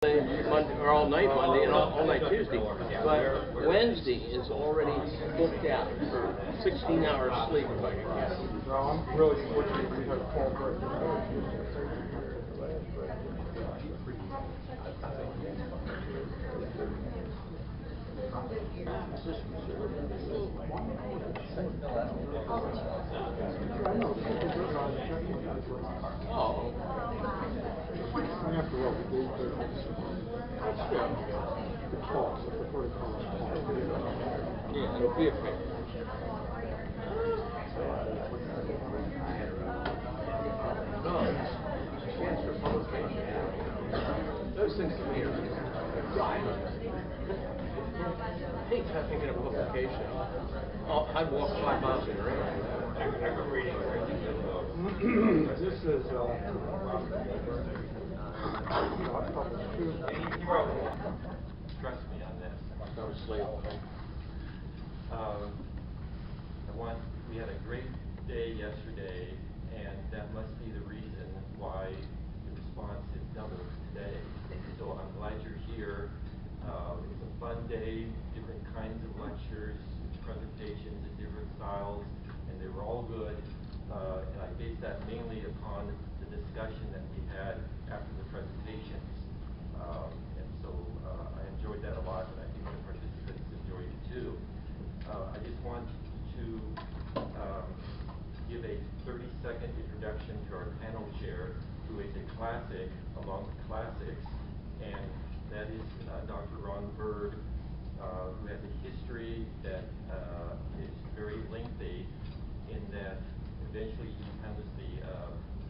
Monday, or all night Monday and all night Tuesday. But Wednesday is already booked out for 16 hours sleep if I can get it. No, I'm really fortunate we have Paul Burke. Oh. After all, the cost, I prefer to call it cost. Yeah, it'll be a fair. No, chance for publication. Those things to me are diamond. I hate thinking of publication. Oh, I'd walk 5 miles in the rain. I've been reading. This is Trust me on this. I was slave. We had a great day yesterday, and that must be the reason why the response is doubled today. So I'm glad you're here. It was a fun day, different kinds of lectures, presentations in different styles, and they were all good. And I base that mainly upon the discussion that we had after the presentations. And so I enjoyed that a lot, and I think the participants enjoyed it too. I just want to give a 30-second introduction to our panel chair, who is a classic among classics, and that is Dr. Ronald Byrd, who has a history that is very lengthy, in that eventually he becomes the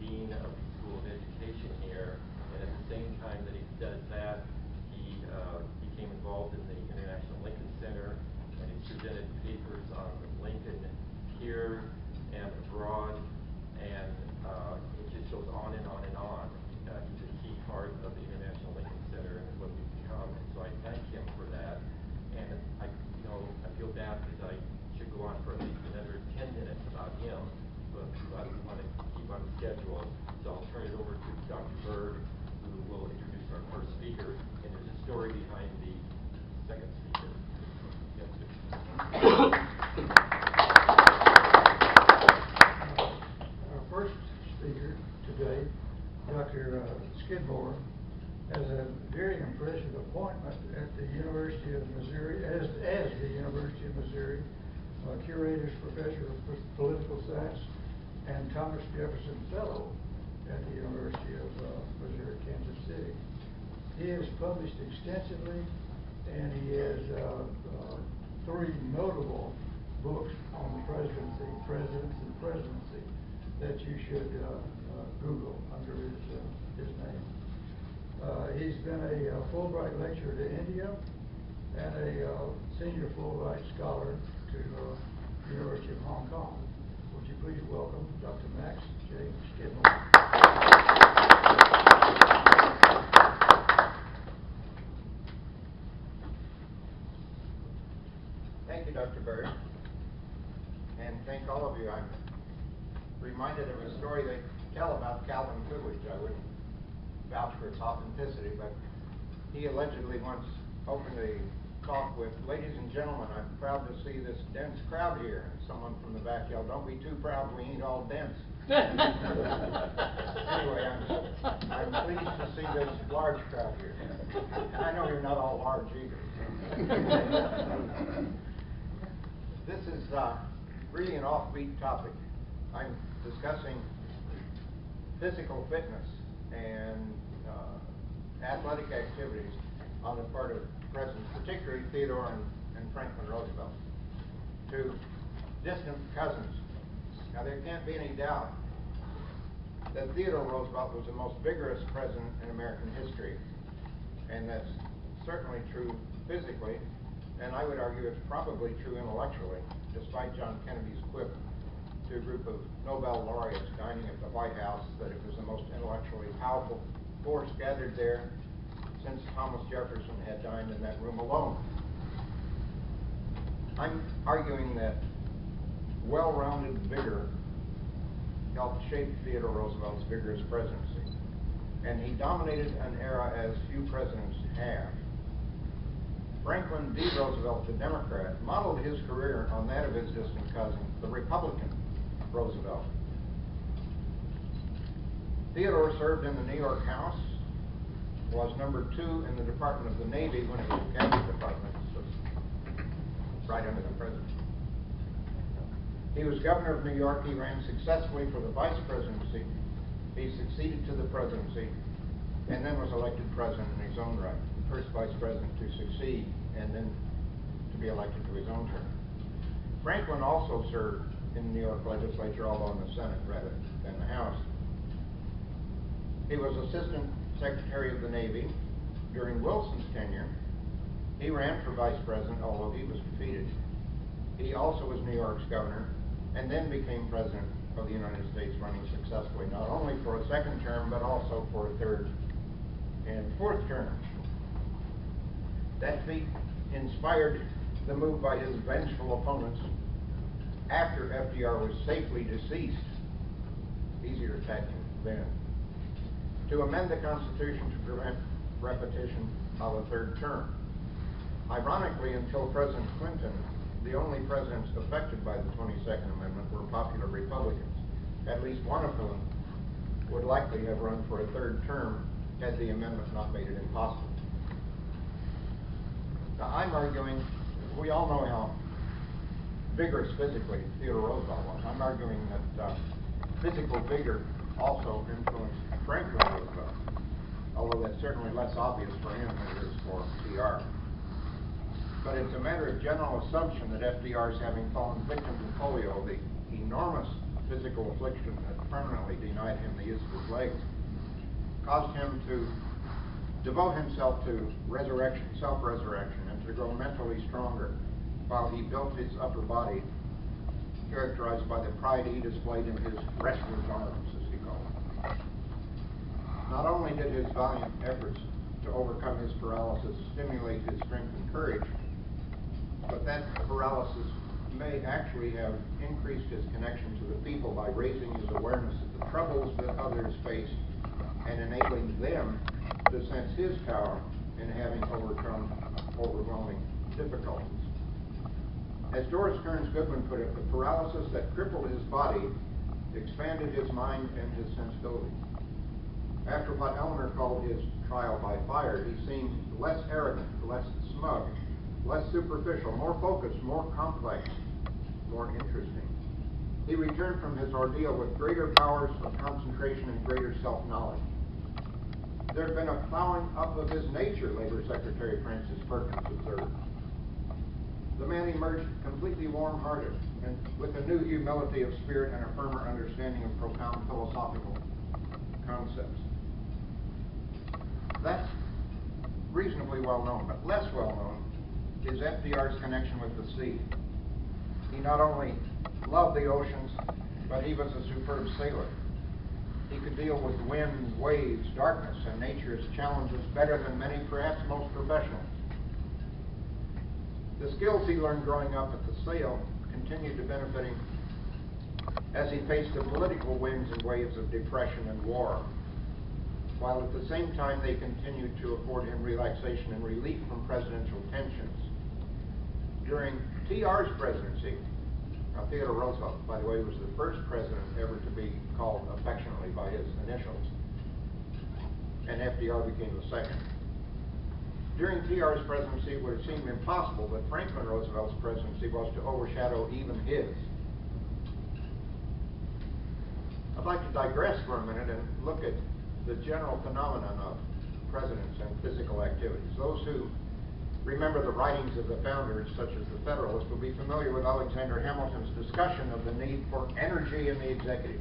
Dean of the School of Education here, and at the same time that he does that, he became involved in the International Lincoln Center, and he's presented papers on Lincoln here and abroad, and it just goes on and on and on. He's a key part of the International Lincoln Center and what we've become, and so I thank him for that. And I feel bad because I should go on for at least another 10 minutes about him, but I want to keep on schedule, so I'll turn it over to Dr. Byrd, who will introduce our first speaker, and there's a story behind the second speaker. Yes, sir. Our first speaker today, Dr. Skidmore, has a very impressive appointment at the University of Missouri, as the University of Missouri Curator's Professor of Political Science and Thomas Jefferson Fellow at the University of Missouri, Kansas City. He has published extensively, and he has 3 notable books on the presidents and presidency that you should Google under his name. He's been a Fulbright lecturer to India and a senior Fulbright scholar to the University of Hong Kong. Would you please welcome Dr. Max J. Skidmore. Thank you, Dr. Byrd, and thank all of you. I'm reminded of a story they tell about Calvin Coolidge. I wouldn't vouch for its authenticity, but he allegedly once opened a talk with, "Ladies and gentlemen, I'm proud to see this dense crowd here." And someone from the back yelled, "Don't be too proud, we ain't all dense." Anyway, I'm pleased to see this large crowd here. And I know you're not all large either. This is really an offbeat topic. I'm discussing physical fitness and athletic activities on the part of presidents, particularly Theodore and Franklin Roosevelt, to distant cousins. Now, there can't be any doubt that Theodore Roosevelt was the most vigorous president in American history, and that's certainly true physically, and I would argue it's probably true intellectually, despite John Kennedy's quip to a group of Nobel laureates dining at the White House that it was the most intellectually powerful force gathered there since Thomas Jefferson had dined in that room alone. I'm arguing that well-rounded vigor helped shape Theodore Roosevelt's vigorous presidency. and he dominated an era as few presidents have. Franklin D. Roosevelt, the Democrat, modeled his career on that of his distant cousin, the Republican Roosevelt. Theodore served in the New York House, was number 2 in the Department of the Navy when it was a cabinet department, so right under the president. He was governor of New York. He ran successfully for the vice presidency. He succeeded to the presidency and then was elected president in his own right. First vice president to succeed and then to be elected to his own term. Franklin also served in the New York legislature, although in the Senate rather than the House. He was Assistant Secretary of the Navy during Wilson's tenure. He ran for vice president, although he was defeated. He also was New York's governor and then became president of the United States, running successfully not only for a second term but also for a third and fourth term. That feat inspired the move by his vengeful opponents after FDR was safely deceased, easier attacking then, to amend the Constitution to prevent repetition of a third term. Ironically, until President Clinton, the only presidents affected by the 22nd Amendment were popular Republicans, at least one of whom would likely have run for a third term had the amendment not made it impossible. Now, I'm arguing, we all know how vigorous physically Theodore Roosevelt was. I'm arguing that physical vigor also influenced Franklin Roosevelt, although that's certainly less obvious for him than it is for TR. But it's a matter of general assumption that FDR's having fallen victim to polio, the enormous physical affliction that permanently denied him the use of his legs, caused him to devote himself to resurrection, self-resurrection, and to grow mentally stronger while he built his upper body, characterized by the pride he displayed in his wrestler's arms, as he called them. Not only did his valiant efforts to overcome his paralysis stimulate his strength and courage, but that paralysis may actually have increased his connection to the people by raising his awareness of the troubles that others faced and enabling them to sense his power in having overcome overwhelming difficulties. As Doris Kearns Goodwin put it, the paralysis that crippled his body expanded his mind and his sensibilities. After what Eleanor called his trial by fire, he seemed less arrogant, less smug, less superficial, more focused, more complex, more interesting. He returned from his ordeal with greater powers of concentration and greater self-knowledge. There had been a plowing up of his nature, Labor Secretary Francis Perkins observed. The man emerged completely warm-hearted and with a new humility of spirit and a firmer understanding of profound philosophical concepts. That's reasonably well known, but less well known is FDR's connection with the sea. He not only loved the oceans, but he was a superb sailor. He could deal with wind, waves, darkness, and nature's challenges better than many, perhaps most professionals. The skills he learned growing up at the sail continued to benefit him as he faced the political winds and waves of depression and war, while at the same time they continued to afford him relaxation and relief from presidential tensions. During TR's presidency, now Theodore Roosevelt, by the way, was the first president ever to be called affectionately by his initials, and FDR became the second. During TR's presidency, it would have seemed impossible that Franklin Roosevelt's presidency was to overshadow even his. I'd like to digress for a minute and look at the general phenomenon of presidents and physical activities. Those who remember the writings of the founders, such as the Federalists, will be familiar with Alexander Hamilton's discussion of the need for energy in the executive.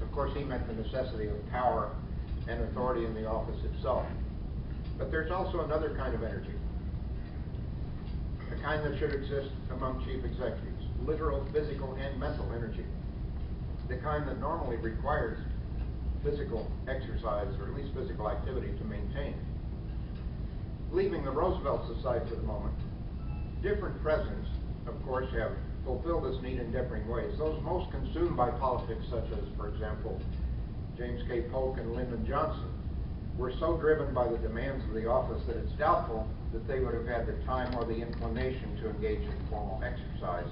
Of course, he meant the necessity of power and authority in the office itself. But there's also another kind of energy, the kind that should exist among chief executives, literal, physical, and mental energy, the kind that normally requires physical exercise, or at least physical activity, to maintain. Leaving the Roosevelts aside for the moment, different presidents, of course, have fulfilled this need in differing ways. Those most consumed by politics, such as, for example, James K. Polk and Lyndon Johnson, were so driven by the demands of the office that it's doubtful that they would have had the time or the inclination to engage in formal exercise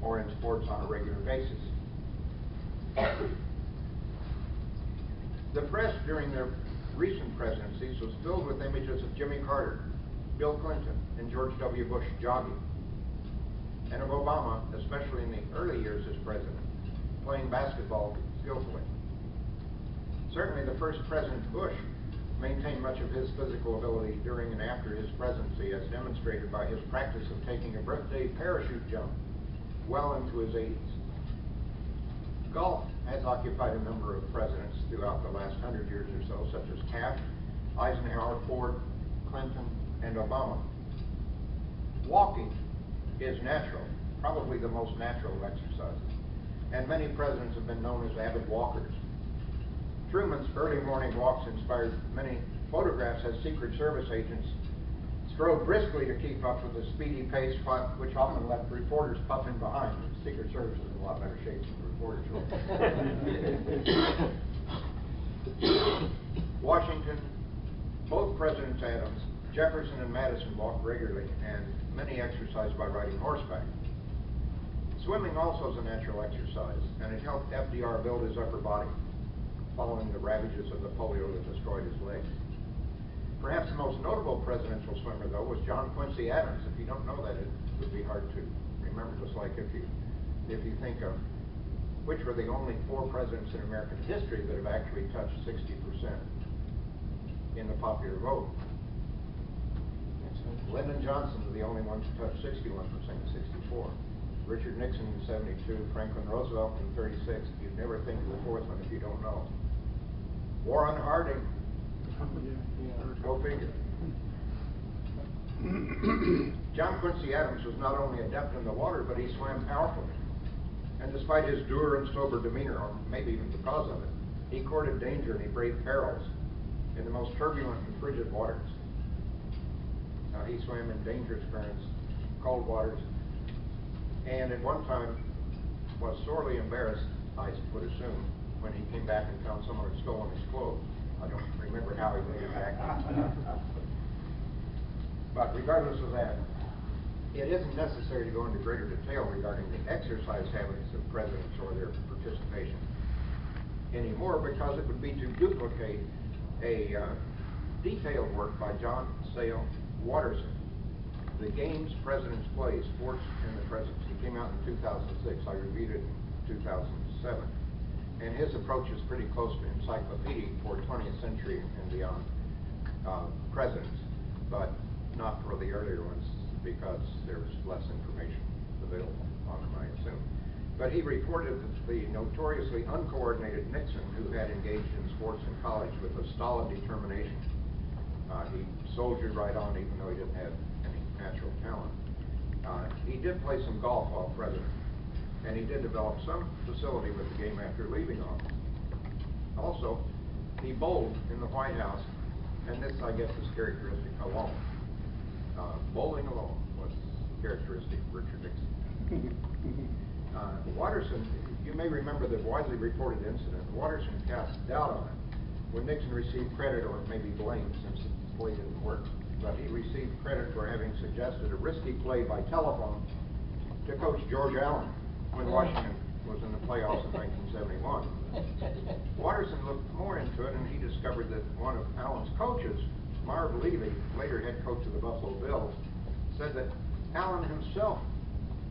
or in sports on a regular basis. The press during their recent presidencies was filled with images of Jimmy Carter, Bill Clinton, and George W. Bush jogging, and of Obama, especially in the early years as president, playing basketball skillfully. Certainly the first President Bush maintained much of his physical ability during and after his presidency, as demonstrated by his practice of taking a birthday parachute jump well into his 80s. Golf has occupied a number of presidents throughout the last 100 years or so, such as Taft, Eisenhower, Ford, Clinton, and Obama. Walking is natural, probably the most natural of exercises, and many presidents have been known as avid walkers. Truman's early morning walks inspired many photographs as Secret Service agents strode briskly to keep up with the speedy pace, which often left reporters puffing behind. The Secret Service is in a lot better shape than the reporters were. Washington, both Presidents Adams, Jefferson, and Madison walked regularly, and many exercised by riding horseback. Swimming also is a natural exercise, and it helped FDR build his upper body, following the ravages of the polio that destroyed his legs. Perhaps the most notable presidential swimmer, though, was John Quincy Adams. If you don't know that, it would be hard to remember, just like if you think of which were the only 4 presidents in American history that have actually touched 60% in the popular vote. Lyndon Johnson was the only one to touch 61% in 64. Richard Nixon in 72, Franklin Roosevelt in 36. You'd never think of the 4th one if you don't know. Warren Harding. Go figure. John Quincy Adams was not only adept in the water, but he swam powerfully. And despite his dour and sober demeanor, or maybe even because of it, he courted danger and he braved perils in the most turbulent and frigid waters. He swam in dangerous currents, cold waters, and at one time was sorely embarrassed, I would assume, when he came back and found someone had stolen his clothes. I don't remember how he made it back. But regardless of that, it isn't necessary to go into greater detail regarding the exercise habits of presidents or their participation anymore, because it would be to duplicate a detailed work by John Sale Watterson, The Games Presidents Play, Sports in the Presidency. It came out in 2006. I reviewed it in 2007. And his approach is pretty close to encyclopedic for 20th century and beyond presidents, but not for the earlier ones because there's less information available on them, I assume. But he reported that the notoriously uncoordinated Nixon, who had engaged in sports in college with a stolid determination, he soldiered right on even though he didn't have any natural talent. He did play some golf while president, and he did develop some facility with the game after leaving office. Also, he bowled in the White House, and this, I guess, is characteristic alone. Bowling alone was characteristic of Richard Nixon. Watterson, you may remember the widely reported incident. Watterson cast doubt on it when Nixon received credit, or maybe blame, since the play didn't work. But he received credit for having suggested a risky play by telephone to Coach George Allen when Washington was in the playoffs in 1971. Watterson looked more into it, and he discovered that one of Allen's coaches, Marv Levy, later head coach of the Buffalo Bills, said that Allen himself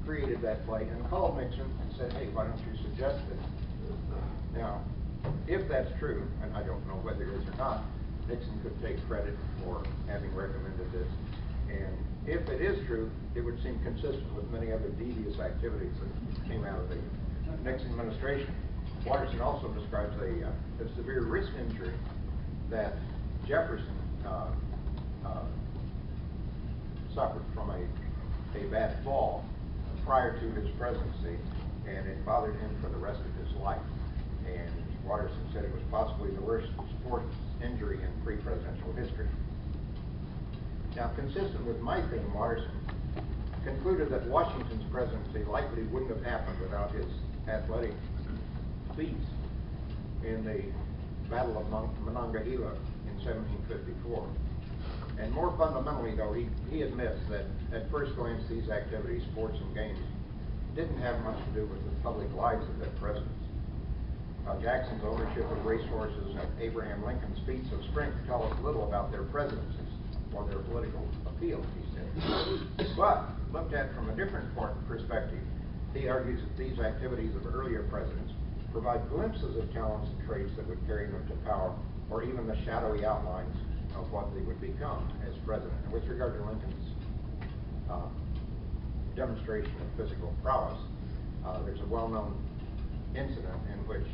created that play and called Nixon and said, hey, why don't you suggest it? Now, if that's true, and I don't know whether it is or not, Nixon could take credit for having recommended this. And if it is true, it would seem consistent with many other devious activities that came out of the Nixon administration. Watterson also describes a severe wrist injury that Jefferson suffered from a bad fall prior to his presidency, and it bothered him for the rest of his life. And Watterson said it was possibly the worst sports injury in pre-presidential history. Now, consistent with my theme, Watterson concluded that Washington's presidency likely wouldn't have happened without his athletic feats. In the Battle of Monongahela in 1754. And more fundamentally, though, he admits that at first glance these activities, sports and games, didn't have much to do with the public lives of their presidents. Jackson's ownership of racehorses and Abraham Lincoln's feats of strength tell us little about their presidencies or their political appeal, he said. But, looked at from a different perspective, he argues that these activities of earlier presidents provide glimpses of talents and traits that would carry them to power, or even the shadowy outlines of what they would become as president. And with regard to Lincoln's demonstration of physical prowess, there's a well-known incident in which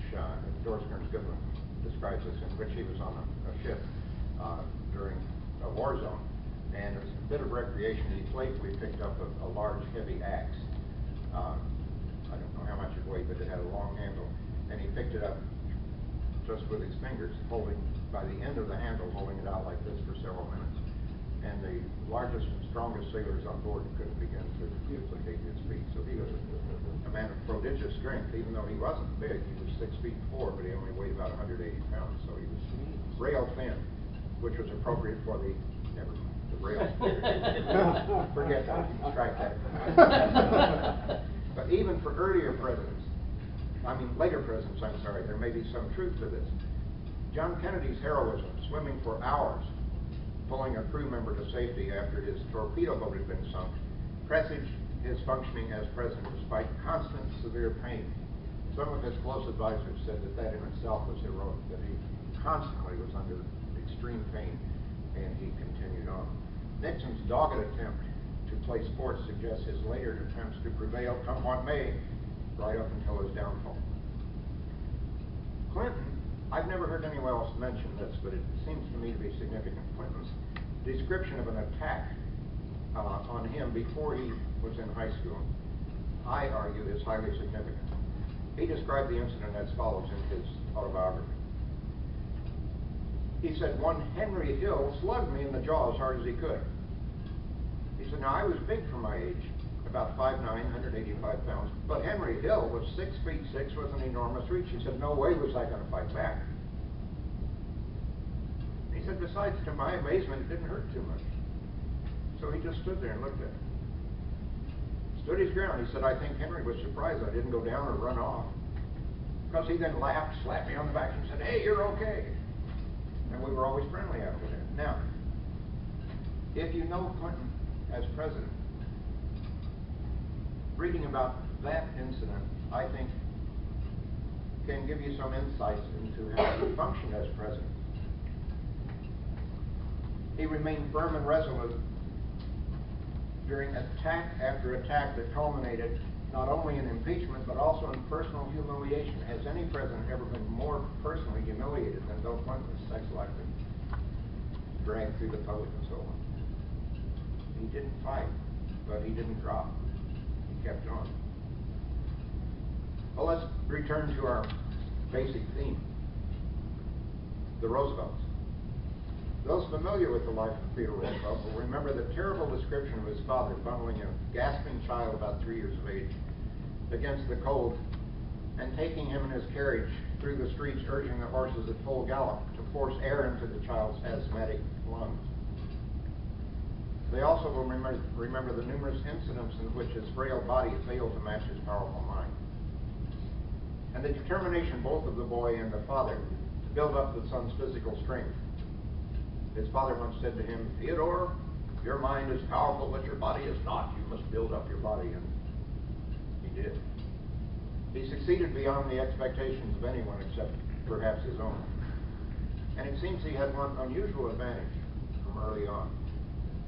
Doris Kearns Goodwin describes this, in which he was on a ship during a war zone, and as a bit of recreation, he playfully picked up a large, heavy axe. I don't know how much it weighed, but it had a long handle, and he picked it up just with his fingers, holding by the end of the handle, holding it out like this for several minutes. And the largest and strongest sailors on board couldn't begin to duplicate his feat. So he was a man of prodigious strength, even though he wasn't big. He was 6'4", but he only weighed about 180 pounds. So he was rail thin, which was appropriate for the rail. Forget that. You can strike that. But even for earlier presidents, later presidents, there may be some truth to this. John Kennedy's heroism, swimming for hours, pulling a crew member to safety after his torpedo boat had been sunk, presaged his functioning as president despite constant severe pain. Some of his close advisors said that in itself was heroic, that he constantly was under extreme pain, and he continued on. Nixon's dogged attempt to play sports suggests his later attempts to prevail, come what may, right up until his downfall. Clinton, I've never heard anyone else mention this, but it seems to me to be significant. Clinton's description of an attack on him before he was in high school, I argue, is highly significant. He described the incident as follows in his autobiography. He said, "One Henry Hill slugged me in the jaw as hard as he could." He said, "Now I was big for my age, about 5'9", 185 pounds, but Henry Hill was 6'6", with an enormous reach." He said, "No way was I going to fight back." He said, "Besides, to my amazement, it didn't hurt too much." So he just stood there and looked at it. Stood his ground. He said, "I think Henry was surprised I didn't go down or run off." Because he then laughed, slapped me on the back, and said, "Hey, you're okay." And we were always friendly after that. Now, if you know Clinton as president, reading about that incident, I think, can give you some insights into how he functioned as president. He remained firm and resolute during attack after attack that culminated not only in impeachment, but also in personal humiliation. Has any president ever been more personally humiliated than Bill Clinton? His sex life been dragged through the public and so on. He didn't fight, but he didn't drop. He kept on. Well, let's return to our basic theme, the Roosevelts. Those familiar with the life of Theodore Roosevelt will remember the terrible description of his father bundling a gasping child about 3 years of age against the cold and taking him in his carriage through the streets, urging the horses at full gallop to force air into the child's asthmatic lungs. They also will remember the numerous incidents in which his frail body failed to match his powerful mind. And the determination both of the boy and the father to build up the son's physical strength. His father once said to him, "Theodore, your mind is powerful, but your body is not. You must build up your body." And he did. He succeeded beyond the expectations of anyone except perhaps his own. And it seems he had one unusual advantage from early on: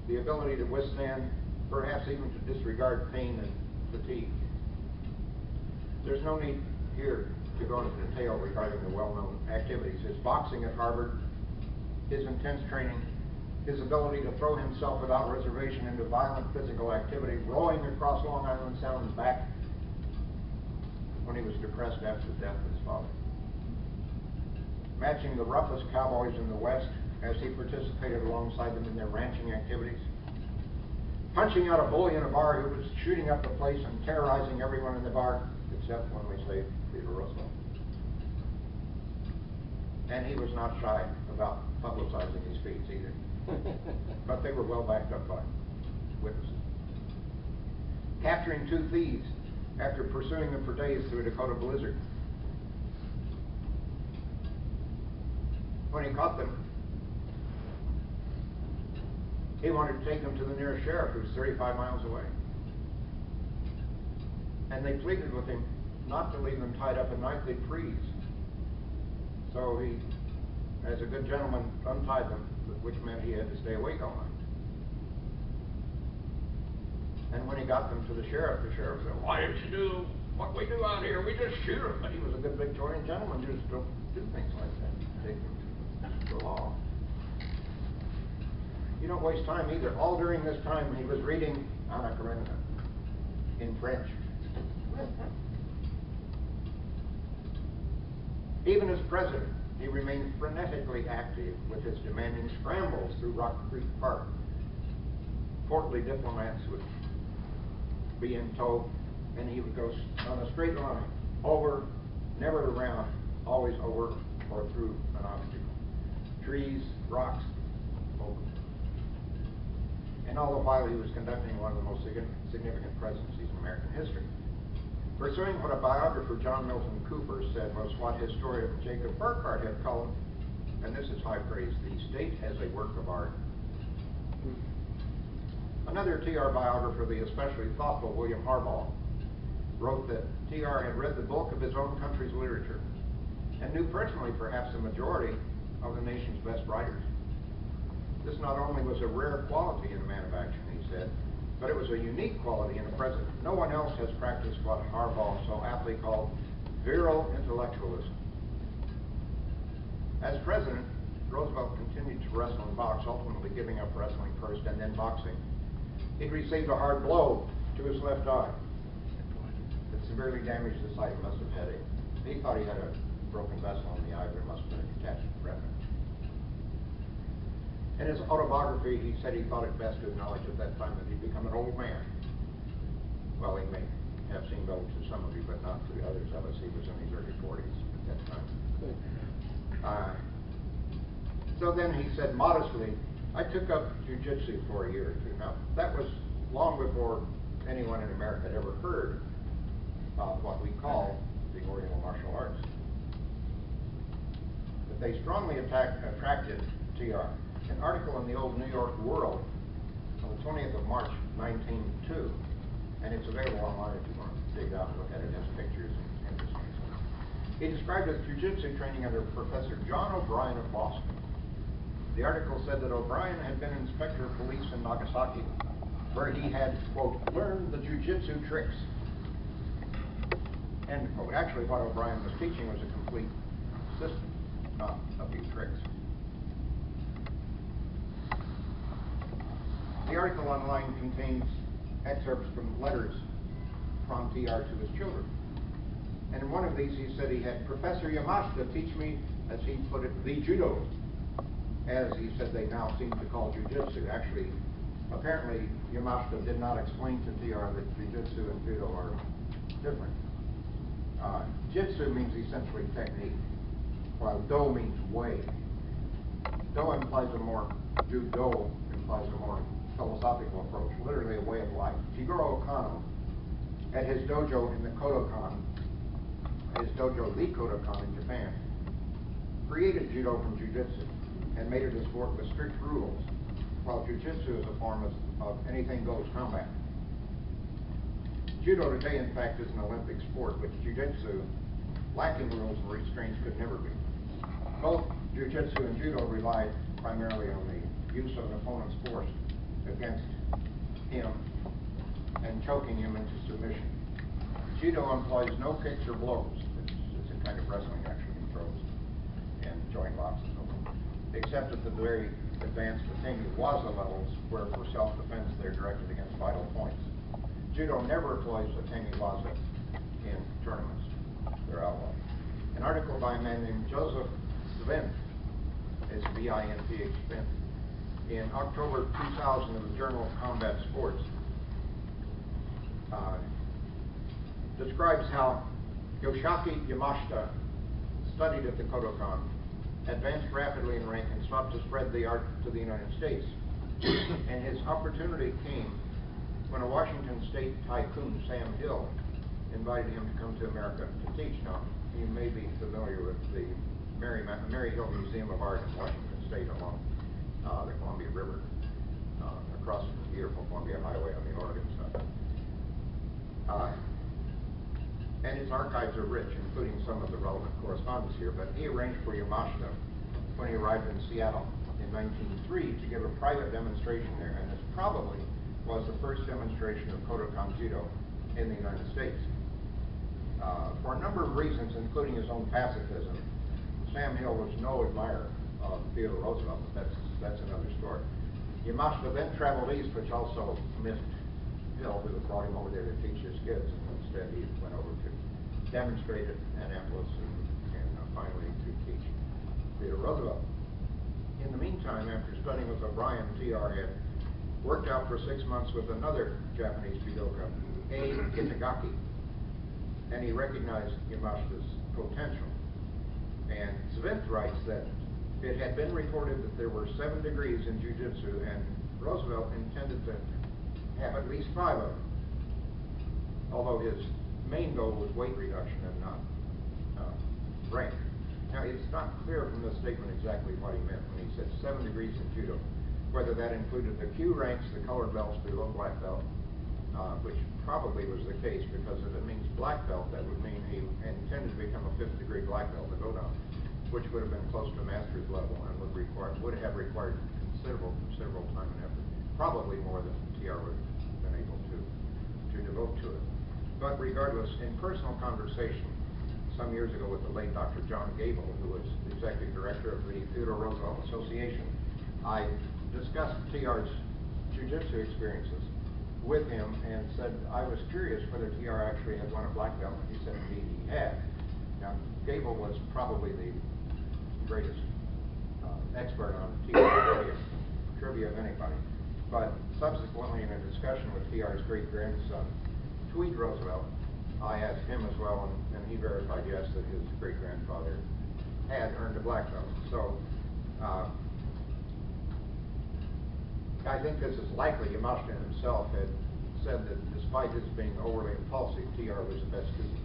the ability to withstand, perhaps even to disregard pain and fatigue. There's no need here to go into detail regarding the well-known activities. His boxing at Harvard, his intense training, his ability to throw himself without reservation into violent physical activity, rowing across Long Island Sound and back when he was depressed after the death of his father. Matching the roughest cowboys in the West as he participated alongside them in their ranching activities. Punching out a bully in a bar who was shooting up the place and terrorizing everyone in the bar, except when we say Theodore Roosevelt. And he was not shy about publicizing his feats either. But they were well backed up by witnesses. Capturing 2 thieves after pursuing them for days through a Dakota blizzard. When he caught them, he wanted to take them to the nearest sheriff, who was 35 miles away. And they pleaded with him not to leave them tied up at night, they'd freeze. So he, as a good gentleman, untied them, which meant he had to stay awake all night. And when he got them to the sheriff said, "Why didn't you do what we do out here? We just shoot them." But he was a good Victorian gentleman, you just don't do things like that. Take them to the law. You don't waste time either. All during this time, he was reading Anna Karenina in French. Even as president, he remained frenetically active with his demanding scrambles through Rock Creek Park. Portly diplomats would be in tow, and he would go on a straight line, over, never around, always over or through an obstacle. Trees, rocks, over. And all the while he was conducting one of the most significant presidencies in American history. Pursuing what a biographer, John Milton Cooper, said was what historian Jacob Burckhardt had called, and this is high praise, the state as a work of art. Another TR biographer, the especially thoughtful William Harbaugh, wrote that TR had read the bulk of his own country's literature and knew personally perhaps the majority of the nation's best writers. This not only was a rare quality in a man of action, he said, but it was a unique quality in a president. No one else has practiced what Harbaugh so aptly called virile intellectualism. As president, Roosevelt continued to wrestle and box, ultimately giving up wrestling first and then boxing. He'd received a hard blow to his left eye that severely damaged the sight. He must have had he thought he had a broken vessel in the eye, but it must have been a detached retina. In his autobiography, he said he thought it best to acknowledge at that time that he'd become an old man. Well, he may have seemed old to some of you, but not to others of us. He was in his early 40s at that time. So then he said modestly, "I took up jiu-jitsu for a year or 2. Now, that was long before anyone in America had ever heard of what we call the Oriental martial arts. But they strongly attracted TR. An article in the old New York World on the 20th of March, 1902, and it's available online if you want to dig out and look at it. It has pictures and interesting stuff. He described his jiu-jitsu training under Professor John O'Brien of Boston. The article said that O'Brien had been inspector of police in Nagasaki, where he had, quote, learned the jiu-jitsu tricks, end quote. Actually, what O'Brien was teaching was a complete system, not a few tricks. The article online contains excerpts from letters from TR to his children. And in one of these he said he had Professor Yamashita teach me, as he put it, the judo, as he said they now seem to call jiu-jitsu. Actually, apparently Yamashita did not explain to TR that jiu-jitsu and judo are different. Jitsu means essentially technique, while do means way. Do implies a more, judo implies a more philosophical approach, literally a way of life. Jigoro Kano, at his dojo in the Kodokan, his dojo, the Kodokan in Japan, created judo from jiu-jitsu and made it a sport with strict rules, while jiu-jitsu is a form of anything-goes combat. Judo today, in fact, is an Olympic sport, which jiu-jitsu, lacking rules and restraints, could never be. Both jiu-jitsu and judo rely primarily on the use of an opponent's force against him and choking him into submission. Judo employs no kicks or blows. It's a kind of wrestling, actually, in throws and joint locks and so forth, except at the very advanced Atemi-Waza levels, where for self-defense they're directed against vital points. Judo never employs Atemi-Waza in tournaments. They're outlawed. An article by a man named Joseph Svint, it's V-I-N-T-H, Svint, in October 2000 of the Journal of Combat Sports, describes how Yoshiaki Yamashita studied at the Kodokan advanced rapidly in rank and sought to spread the art to the United States. And his opportunity came when a Washington State tycoon, Sam Hill, invited him to come to America to teach. Now, you may be familiar with the Mary Hill Museum of Art in Washington State along the Columbia River, across the beautiful Columbia Highway on the Oregon side. And his archives are rich, including some of the relevant correspondence here, but he arranged for Yamashita, when he arrived in Seattle in 1903, to give a private demonstration there, and this probably was the first demonstration of Kodokan Judo in the United States. For a number of reasons, including his own pacifism, Sam Hill was no admirer of Theodore Roosevelt, but that's another story. Yamashita then traveled east, which also missed Hill, who brought him over there to teach his kids, and instead he went over to demonstrate at Annapolis and finally to teach Theodore Roosevelt. In the meantime, after studying with O'Brien, TR had worked out for 6 months with another Japanese judoka, A. Itagaki, and he recognized Yamashita's potential. And Smith writes that it had been reported that there were 7 degrees in jiu-jitsu, and Roosevelt intended to have at least 5 of them, although his main goal was weight reduction and not rank. Now, it's not clear from this statement exactly what he meant when he said 7 degrees in judo, whether that included the Q ranks, the colored belts below black belt, which probably was the case, because if it means black belt, that would mean he intended to become a 5th degree black belt to go down, which would have been close to master's level and would have required considerable time and effort, probably more than TR would have been able to devote to it. But regardless, in personal conversation some years ago with the late Dr. John Gable, who was the executive director of the Theodore Roosevelt Association, I discussed TR's jiu-jitsu experiences with him and said I was curious whether TR actually had won a black belt, and he said indeed he had. Now, Gable was probably the greatest expert on TR trivia of anybody, but subsequently in a discussion with TR's great-grandson, Tweed Roosevelt, I asked him as well, and he verified yes, that his great-grandfather had earned a black belt. So I think this is likely. Yamashita himself had said that despite his being overly impulsive, TR was the best student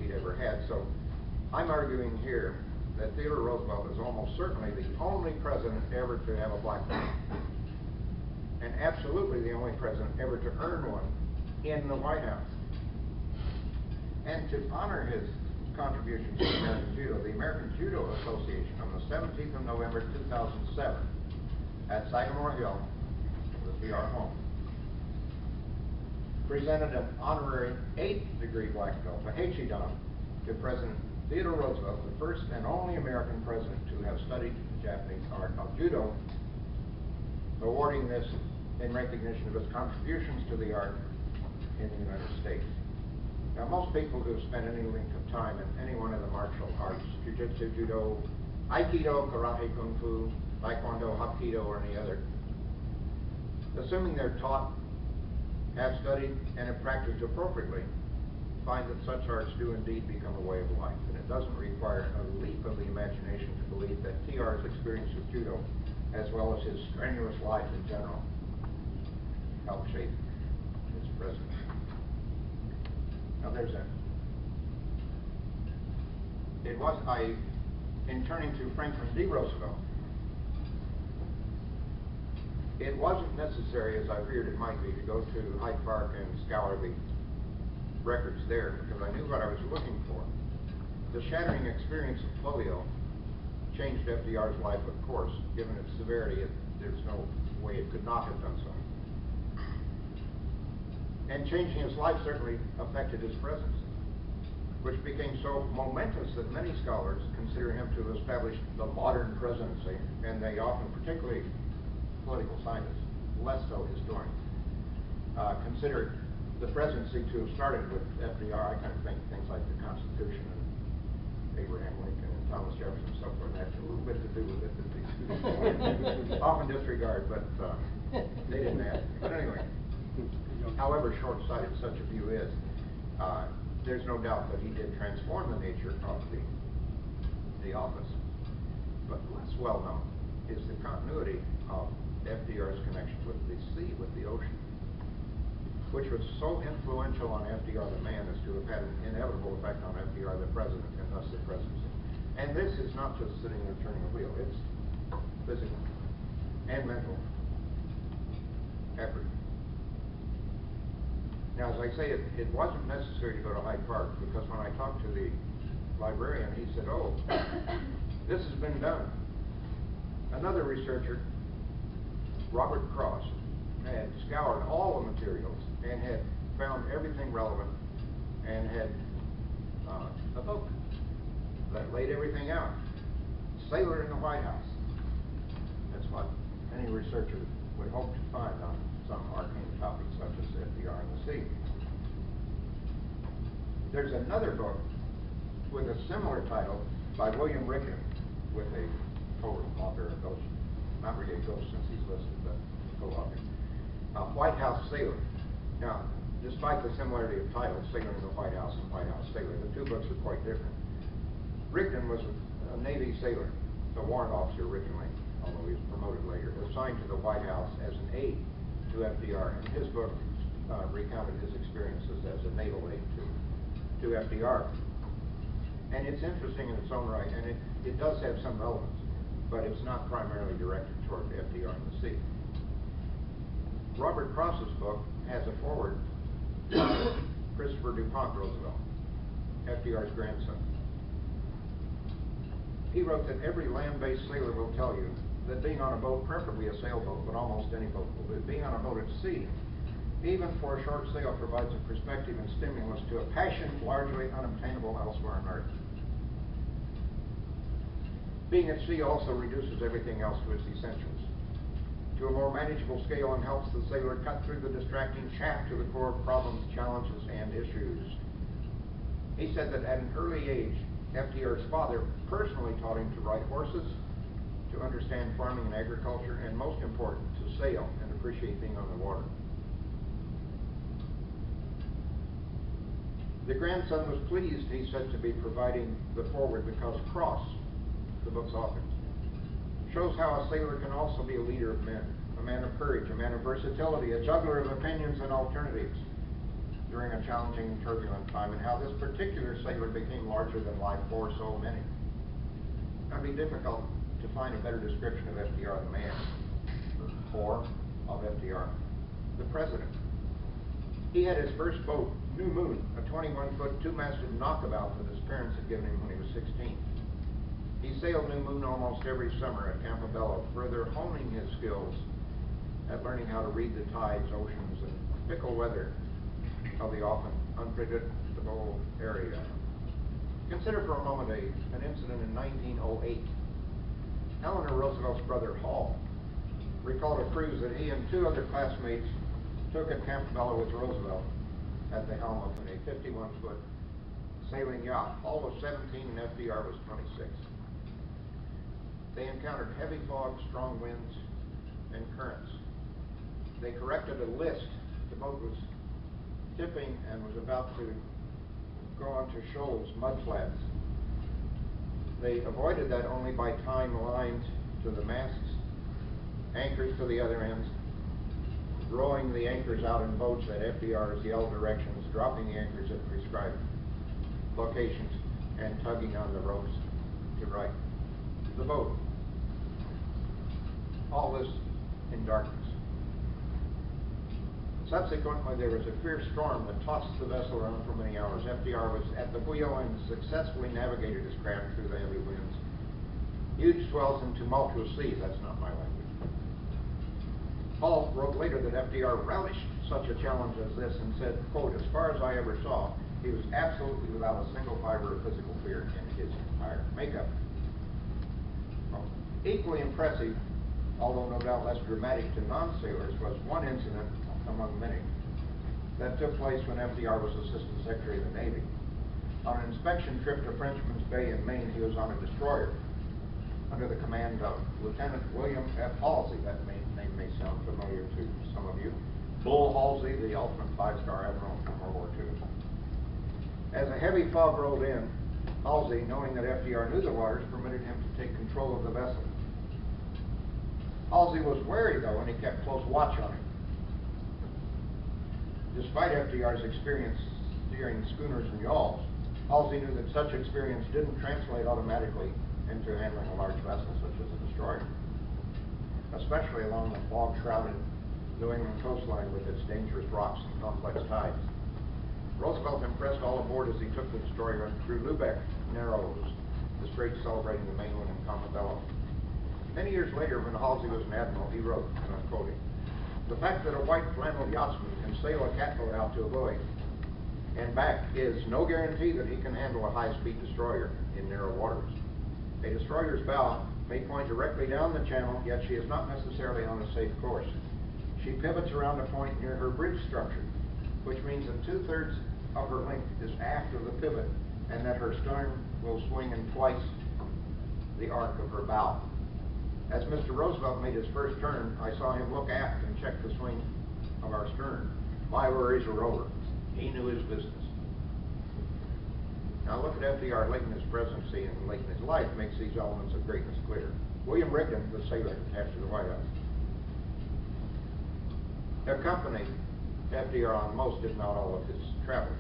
he'd ever had. So I'm arguing here that Theodore Roosevelt is almost certainly the only president ever to have a black belt, and absolutely the only president ever to earn one in the White House. And to honor his contributions to American Judo, the American Judo Association on the 17th of November 2007 at Sycamore Hill, the TR home, presented an honorary 8th degree black belt, a Heichidan, to President Theodore Roosevelt, the first and only American president to have studied the Japanese art of judo, awarding this in recognition of his contributions to the art in the United States. Now, most people who have spent any length of time in any one of the martial arts, jiu-jitsu, judo, aikido, karate, kung fu, taekwondo, hapkido, or any other, assuming they're taught, have studied, and have practiced appropriately, find that such arts do indeed become a way of life. And it doesn't require a leap of the imagination to believe that TR's experience with judo, as well as his strenuous life in general, helped shape his presidency. Now there's that. In turning to Franklin D. Roosevelt, it wasn't necessary, as I feared it might be, to go to Hyde Park and scour the records there, because I knew what I was looking for. The shattering experience of polio changed FDR's life, of course. Given its severity, there's no way it could not have done so. And changing his life certainly affected his presidency, which became so momentous that many scholars consider him to have established the modern presidency, and they often, particularly political scientists, less so historians, consider the presidency to have started with FDR. I kind of think things like the Constitution and Abraham Lincoln and Thomas Jefferson and so forth had a little bit to do with it that these students often disregard, but they didn't have. But anyway, however short-sighted such a view is, there's no doubt that he did transform the nature of the office. but less well known, is the continuity of FDR's connection with the sea, with the ocean, which was so influential on FDR the man as to have had an inevitable effect on FDR the president, and thus the presidency. And this is not just sitting there turning a wheel, it's physical and mental effort. Now, as I say, it wasn't necessary to go to Hyde Park, because when I talked to the librarian, he said, oh, this has been done. Another researcher, Robert Cross, had scoured all the materials and had found everything relevant, and had a book that laid everything out. Sailor in the White House. That's what any researcher would hope to find on some arcane topic such as FDR and the sea. There's another book with a similar title by William Rickon, with a co-author of Ghost, not really a ghost since he's listed, but co-author. White House Sailor. Now, despite the similarity of titles, Sailor in the White House and White House Sailor, the two books are quite different. Rickon was a Navy sailor, a warrant officer originally, although he was promoted later, assigned to the White House as an aide to FDR, and his book recounted his experiences as a naval aide to FDR. And it's interesting in its own right, and it does have some relevance, but it's not primarily directed toward FDR and the sea. Robert Cross's book has a foreword by Christopher DuPont Roosevelt, FDR's grandson. He wrote that every land-based sailor will tell you that being on a boat, preferably a sailboat, but almost any boat will do, being on a boat at sea, even for a short sail, provides a perspective and stimulus to a passion largely unobtainable elsewhere on earth. Being at sea also reduces everything else to its essentials, to a more manageable scale, and helps the sailor cut through the distracting chaff to the core of problems, challenges, and issues. He said that at an early age, FDR's father personally taught him to ride horses, to understand farming and agriculture, and most important, to sail and appreciate being on the water. The grandson was pleased, he said, to be providing the foreword, because Cross, the book's author, shows how a sailor can also be a leader of men, a man of courage, a man of versatility, a juggler of opinions and alternatives during a challenging and turbulent time, and how this particular sailor became larger than life for so many. It would be difficult to find a better description of FDR the man, or of FDR the president. He had his first boat, New Moon, a 21-foot, two-masted knockabout that his parents had given him when he was 16. He sailed New Moon almost every summer at Campobello, further honing his skills at learning how to read the tides, oceans, and fickle weather of the often unpredictable area. Consider for a moment an incident in 1908. Eleanor Roosevelt's brother, Hall, recalled a cruise that he and two other classmates took at Campobello with Roosevelt at the helm of a 51-foot sailing yacht. Hall was 17 and FDR was 26. They encountered heavy fog, strong winds, and currents. They corrected a list. The boat was tipping and was about to go onto shoals, mudflats. They avoided that only by tying lines to the masts, anchors to the other ends, rowing the anchors out in boats at FDR's yell directions, dropping the anchors at prescribed locations, and tugging on the ropes to right the boat. All this in darkness. Subsequently, there was a fierce storm that tossed the vessel around for many hours. FDR was at the wheel and successfully navigated his craft through the heavy winds. Huge swells and tumultuous seas, that's not my language. Hall wrote later that FDR relished such a challenge as this and said, quote, "As far as I ever saw, he was absolutely without a single fiber of physical fear in his entire makeup." Well, equally impressive, although no doubt less dramatic to non-sailors, was one incident among many that took place when FDR was Assistant Secretary of the Navy. On an inspection trip to Frenchman's Bay in Maine, he was on a destroyer under the command of Lieutenant William F. Halsey. That name may sound familiar to some of you. Bull Halsey, the ultimate five-star admiral from World War II. As a heavy fog rolled in, Halsey, knowing that FDR knew the waters, permitted him to take control of the vessel. Halsey was wary, though, and he kept close watch on him. Despite FDR's experience steering schooners and yawls, Halsey knew that such experience didn't translate automatically into handling a large vessel such as a destroyer, especially along the fog-shrouded New England coastline with its dangerous rocks and complex tides. Roosevelt impressed all aboard as he took the destroyer through Lubeck Narrows, the strait celebrating the mainland and Campobello. Many years later, when Halsey was an admiral, he wrote, and I'm quoting, "The fact that a white flannel yachtsman can sail a catboat out to a buoy and back is no guarantee that he can handle a high-speed destroyer in narrow waters. A destroyer's bow may point directly down the channel, yet she is not necessarily on a safe course. She pivots around a point near her bridge structure, which means that 2/3 of her length is aft of the pivot, and that her stern will swing in twice the arc of her bow. As Mr. Roosevelt made his first turn, I saw him look aft and check the swing of our stern. My worries were over. He knew his business." Now look at FDR late in his presidency and late in his life makes these elements of greatness clear. William Rigdon, the sailor attached to the White House, accompanied FDR on most, if not all, of his travels.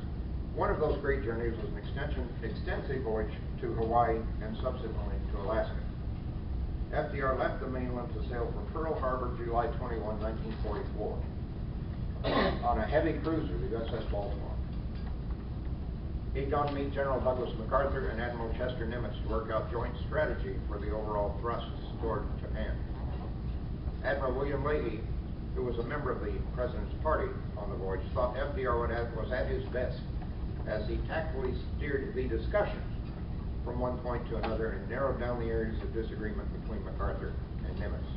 One of those great journeys was an extensive voyage to Hawaii and subsequently to Alaska. FDR left the mainland to sail for Pearl Harbor July 21, 1944, on a heavy cruiser, the USS Baltimore. He'd gone to meet General Douglas MacArthur and Admiral Chester Nimitz to work out joint strategy for the overall thrusts toward Japan. Admiral William Leahy, who was a member of the President's party on the voyage, thought FDR was at his best as he tactfully steered the discussion from one point to another and narrowed down the areas of disagreement between MacArthur and Nimitz.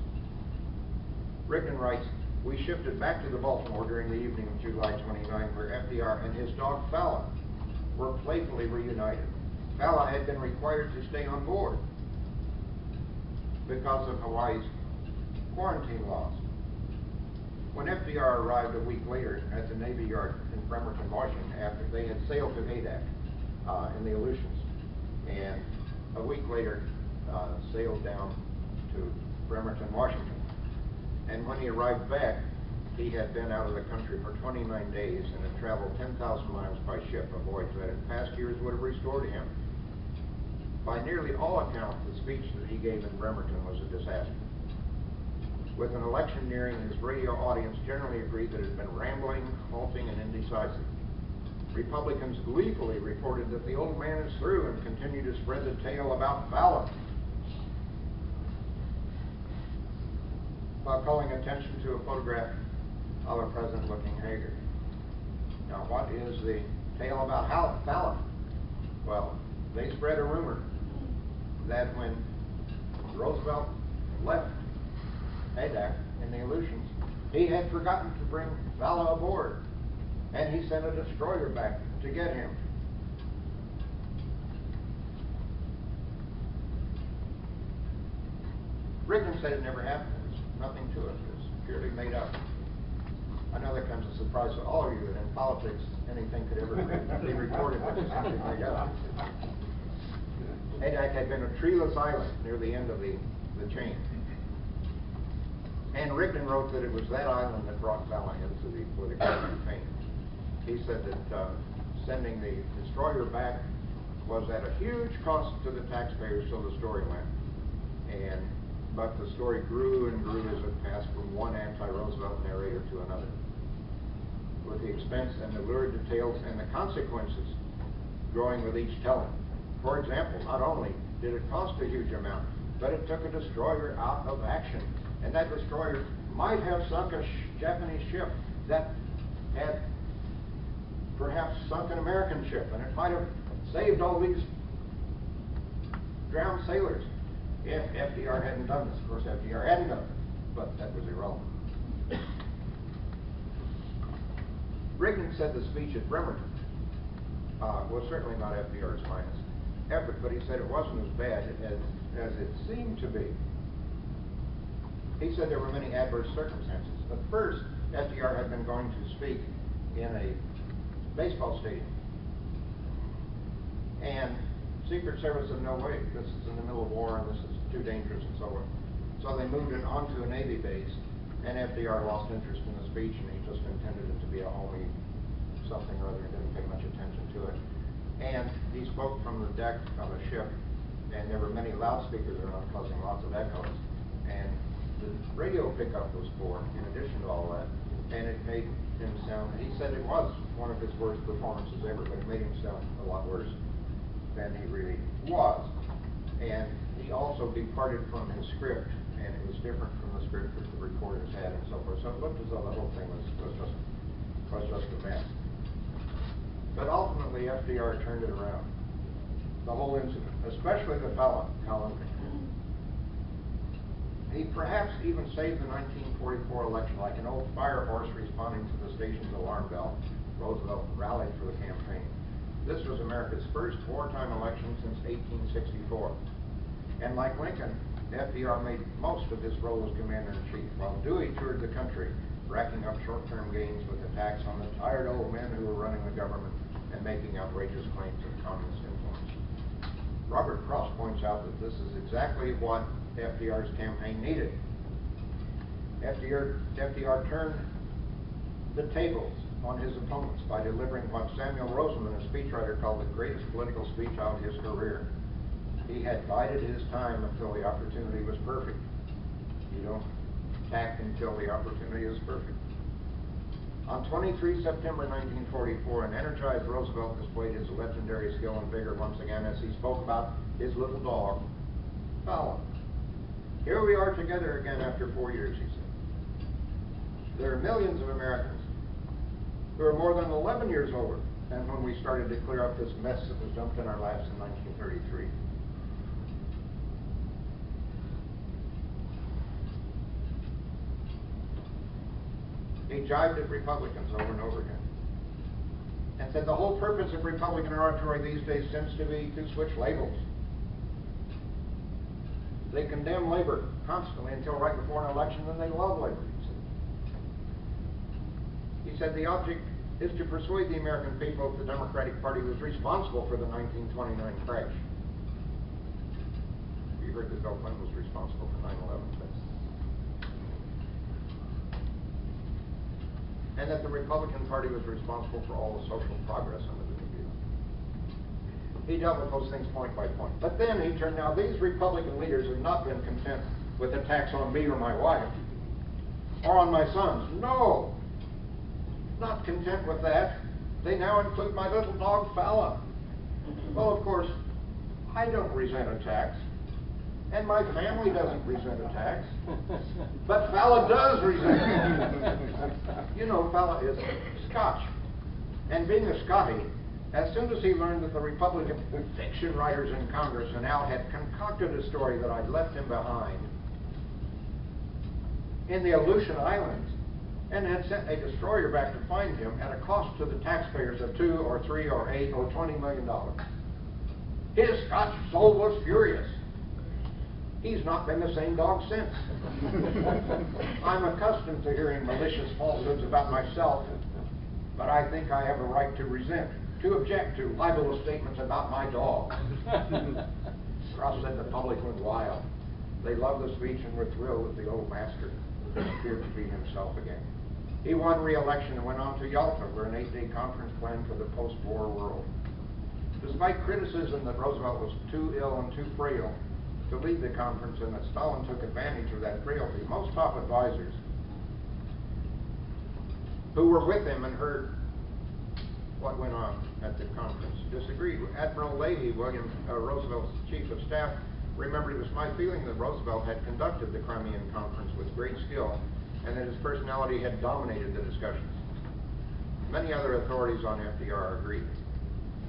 Rigdon writes, "We shifted back to the Baltimore during the evening of July 29, where FDR and his dog Vella were playfully reunited. Vella had been required to stay on board because of Hawaii's quarantine laws. When FDR arrived a week later at the Navy Yard in Bremerton, Washington, after they had sailed to Adak in the Aleutians, and a week later sailed down to Bremerton, Washington. And when he arrived back, he had been out of the country for 29 days and had traveled 10,000 miles by ship, a voyage that in past years would have restored him. By nearly all accounts, the speech that he gave in Bremerton was a disaster. With an election nearing, his radio audience generally agreed that it had been rambling, halting, and indecisive. Republicans gleefully reported that the old man is through and continued to spread the tale about Vella, while calling attention to a photograph of a president looking haggard. Now, what is the tale about Vella? Well, they spread a rumor that when Roosevelt left Adak in the Aleutians, he had forgotten to bring Vella aboard, and he sent a destroyer back to get him. Rigdon said it never happened. There was nothing to it. It was purely made up. I know that comes as a surprise to all of you that in politics anything could ever be reported that was simply made up. Adak had been a treeless island near the end of the chain. And Rigdon wrote that it was that island that brought Vella into the political campaign. He said that sending the destroyer back was at a huge cost to the taxpayers, so the story went. But the story grew and grew as it passed from one anti-Roosevelt narrator to another, with the expense and the lurid details and the consequences growing with each telling. For example, not only did it cost a huge amount, but it took a destroyer out of action. And that destroyer might have sunk a Japanese ship that had perhaps sunk an American ship, and it might have saved all these drowned sailors if FDR hadn't done this. Of course, FDR hadn't done it, but that was irrelevant. Rigdon said the speech at Bremerton was certainly not FDR's finest effort, but he said it wasn't as bad as it seemed to be. He said there were many adverse circumstances. But first, FDR had been going to speak in a baseball stadium. And Secret Service said, no way, this is in the middle of war and this is too dangerous and so on. So they moved it onto a Navy base, and FDR lost interest in the speech, and he just intended it to be a homey something or other, and didn't pay much attention to it. And he spoke from the deck of a ship, and there were many loudspeakers around causing lots of echoes. And the radio pickup was poor, in addition to all that, and it made him sound, he said it was one of his worst performances ever, but it made him sound a lot worse than he really was. And he also departed from his script, and it was different from the script that the reporters had and so forth. So it looked as though the whole thing was just a mess. But ultimately, FDR turned it around. The whole incident, especially the Vella column. He perhaps even saved the 1944 election like an old fire horse responding to the station's alarm bell. Roosevelt rallied for the campaign. This was America's first wartime election since 1864. And like Lincoln, FDR made most of his role as commander-in-chief, while Dewey toured the country, racking up short-term gains with attacks on the tired old men who were running the government and making outrageous claims of communist influence. Robert Cross points out that this is exactly what FDR's campaign needed. FDR turned the tables on his opponents by delivering what Samuel Roseman, a speechwriter, called the greatest political speech of his career. He had bided his time until the opportunity was perfect. You don't act until the opportunity is perfect. On 23 September 1944, an energized Roosevelt displayed his legendary skill and vigor once again as he spoke about his little dog, Vella. Here we are together again after 4 years, he said. There are millions of Americans who are more than 11 years older than when we started to clear up this mess that was dumped in our laps in 1933. He jibed at Republicans over and over again and said the whole purpose of Republican oratory these days seems to be to switch labels. They condemn labor constantly until right before an election, then they love labor, he said. He said the object is to persuade the American people that the Democratic Party was responsible for the 1929 crash. You heard that Bill Clinton was responsible for 9/11. And that the Republican Party was responsible for all the social progress under the New Deal. He dealt with those things point by point. But then he turned, now these Republican leaders have not been content with attacks on me or my wife, or on my sons. No, not content with that. They now include my little dog, Vella. Well, of course, I don't resent attacks. And my family doesn't resent attacks, but Vella does resent them. You know, Vella is Scotch. And being a Scottie, as soon as he learned that the Republican fiction writers in Congress and Al had concocted a story that I'd left him behind in the Aleutian Islands and had sent a destroyer back to find him at a cost to the taxpayers of $2 or $3 or $8 or $20 million, his Scotch soul was furious. He's not been the same dog since. I'm accustomed to hearing malicious falsehoods about myself, but I think I have a right to resent, to object to libelous statements about my dog. Ross said the public went wild. They loved the speech and were thrilled that the old master appeared to be himself again. He won re-election and went on to Yalta, where an 8-day conference planned for the post-war world. Despite criticism that Roosevelt was too ill and too frail to lead the conference and that Stalin took advantage of that frailty, most top advisors who were with him and heard what went on at the conference disagreed. Admiral Leahy, Roosevelt's chief of staff, remembered, it was my feeling that Roosevelt had conducted the Crimean Conference with great skill and that his personality had dominated the discussions. Many other authorities on FDR agreed.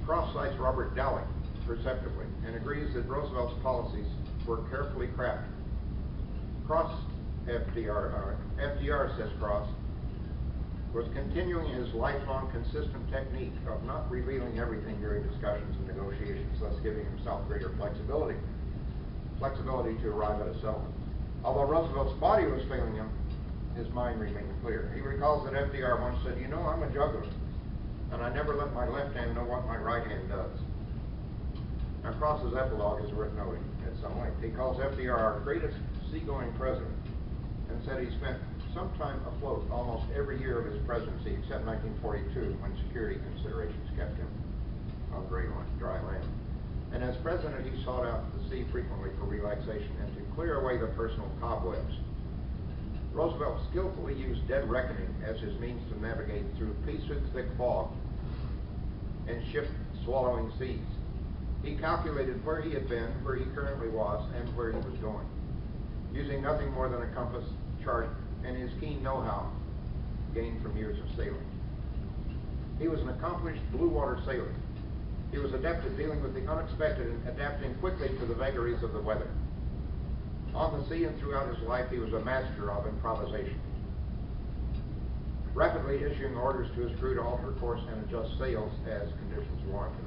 Cross cites Robert Dowling perceptively and agrees that Roosevelt's policies were carefully crafted. FDR, says Cross, was continuing his lifelong consistent technique of not revealing everything during discussions and negotiations, thus giving himself greater flexibility to arrive at a settlement. Although Roosevelt's body was failing him, his mind remained clear. He recalls that FDR once said, "You know, I'm a juggler, and I never let my left hand know what my right hand does." Now, Cross's epilogue is worth noting at some length. He calls FDR our greatest seagoing president and said he spent some time afloat almost every year of his presidency except 1942 when security considerations kept him on dry land. And as president, he sought out the sea frequently for relaxation and to clear away the personal cobwebs. Roosevelt skillfully used dead reckoning as his means to navigate through pea-soup thick fog and ship-swallowing seas. He calculated where he had been, where he currently was, and where he was going, using nothing more than a compass, chart, and his keen know-how gained from years of sailing. He was an accomplished blue water sailor. He was adept at dealing with the unexpected and adapting quickly to the vagaries of the weather. On the sea and throughout his life, he was a master of improvisation, rapidly issuing orders to his crew to alter course and adjust sails as conditions warranted.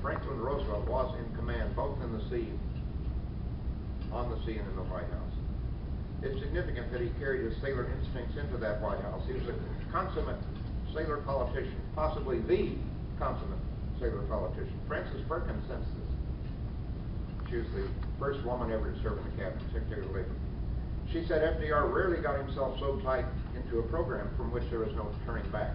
Franklin Roosevelt was in command both in the sea, on the sea, and in the White House. It's significant that he carried his sailor instincts into that White House. He was a consummate sailor politician, possibly the consummate sailor politician. Frances Perkins sensed this. She was the first woman ever to serve in the cabinet, Secretary of Labor. She said FDR rarely got himself so tight into a program from which there was no turning back.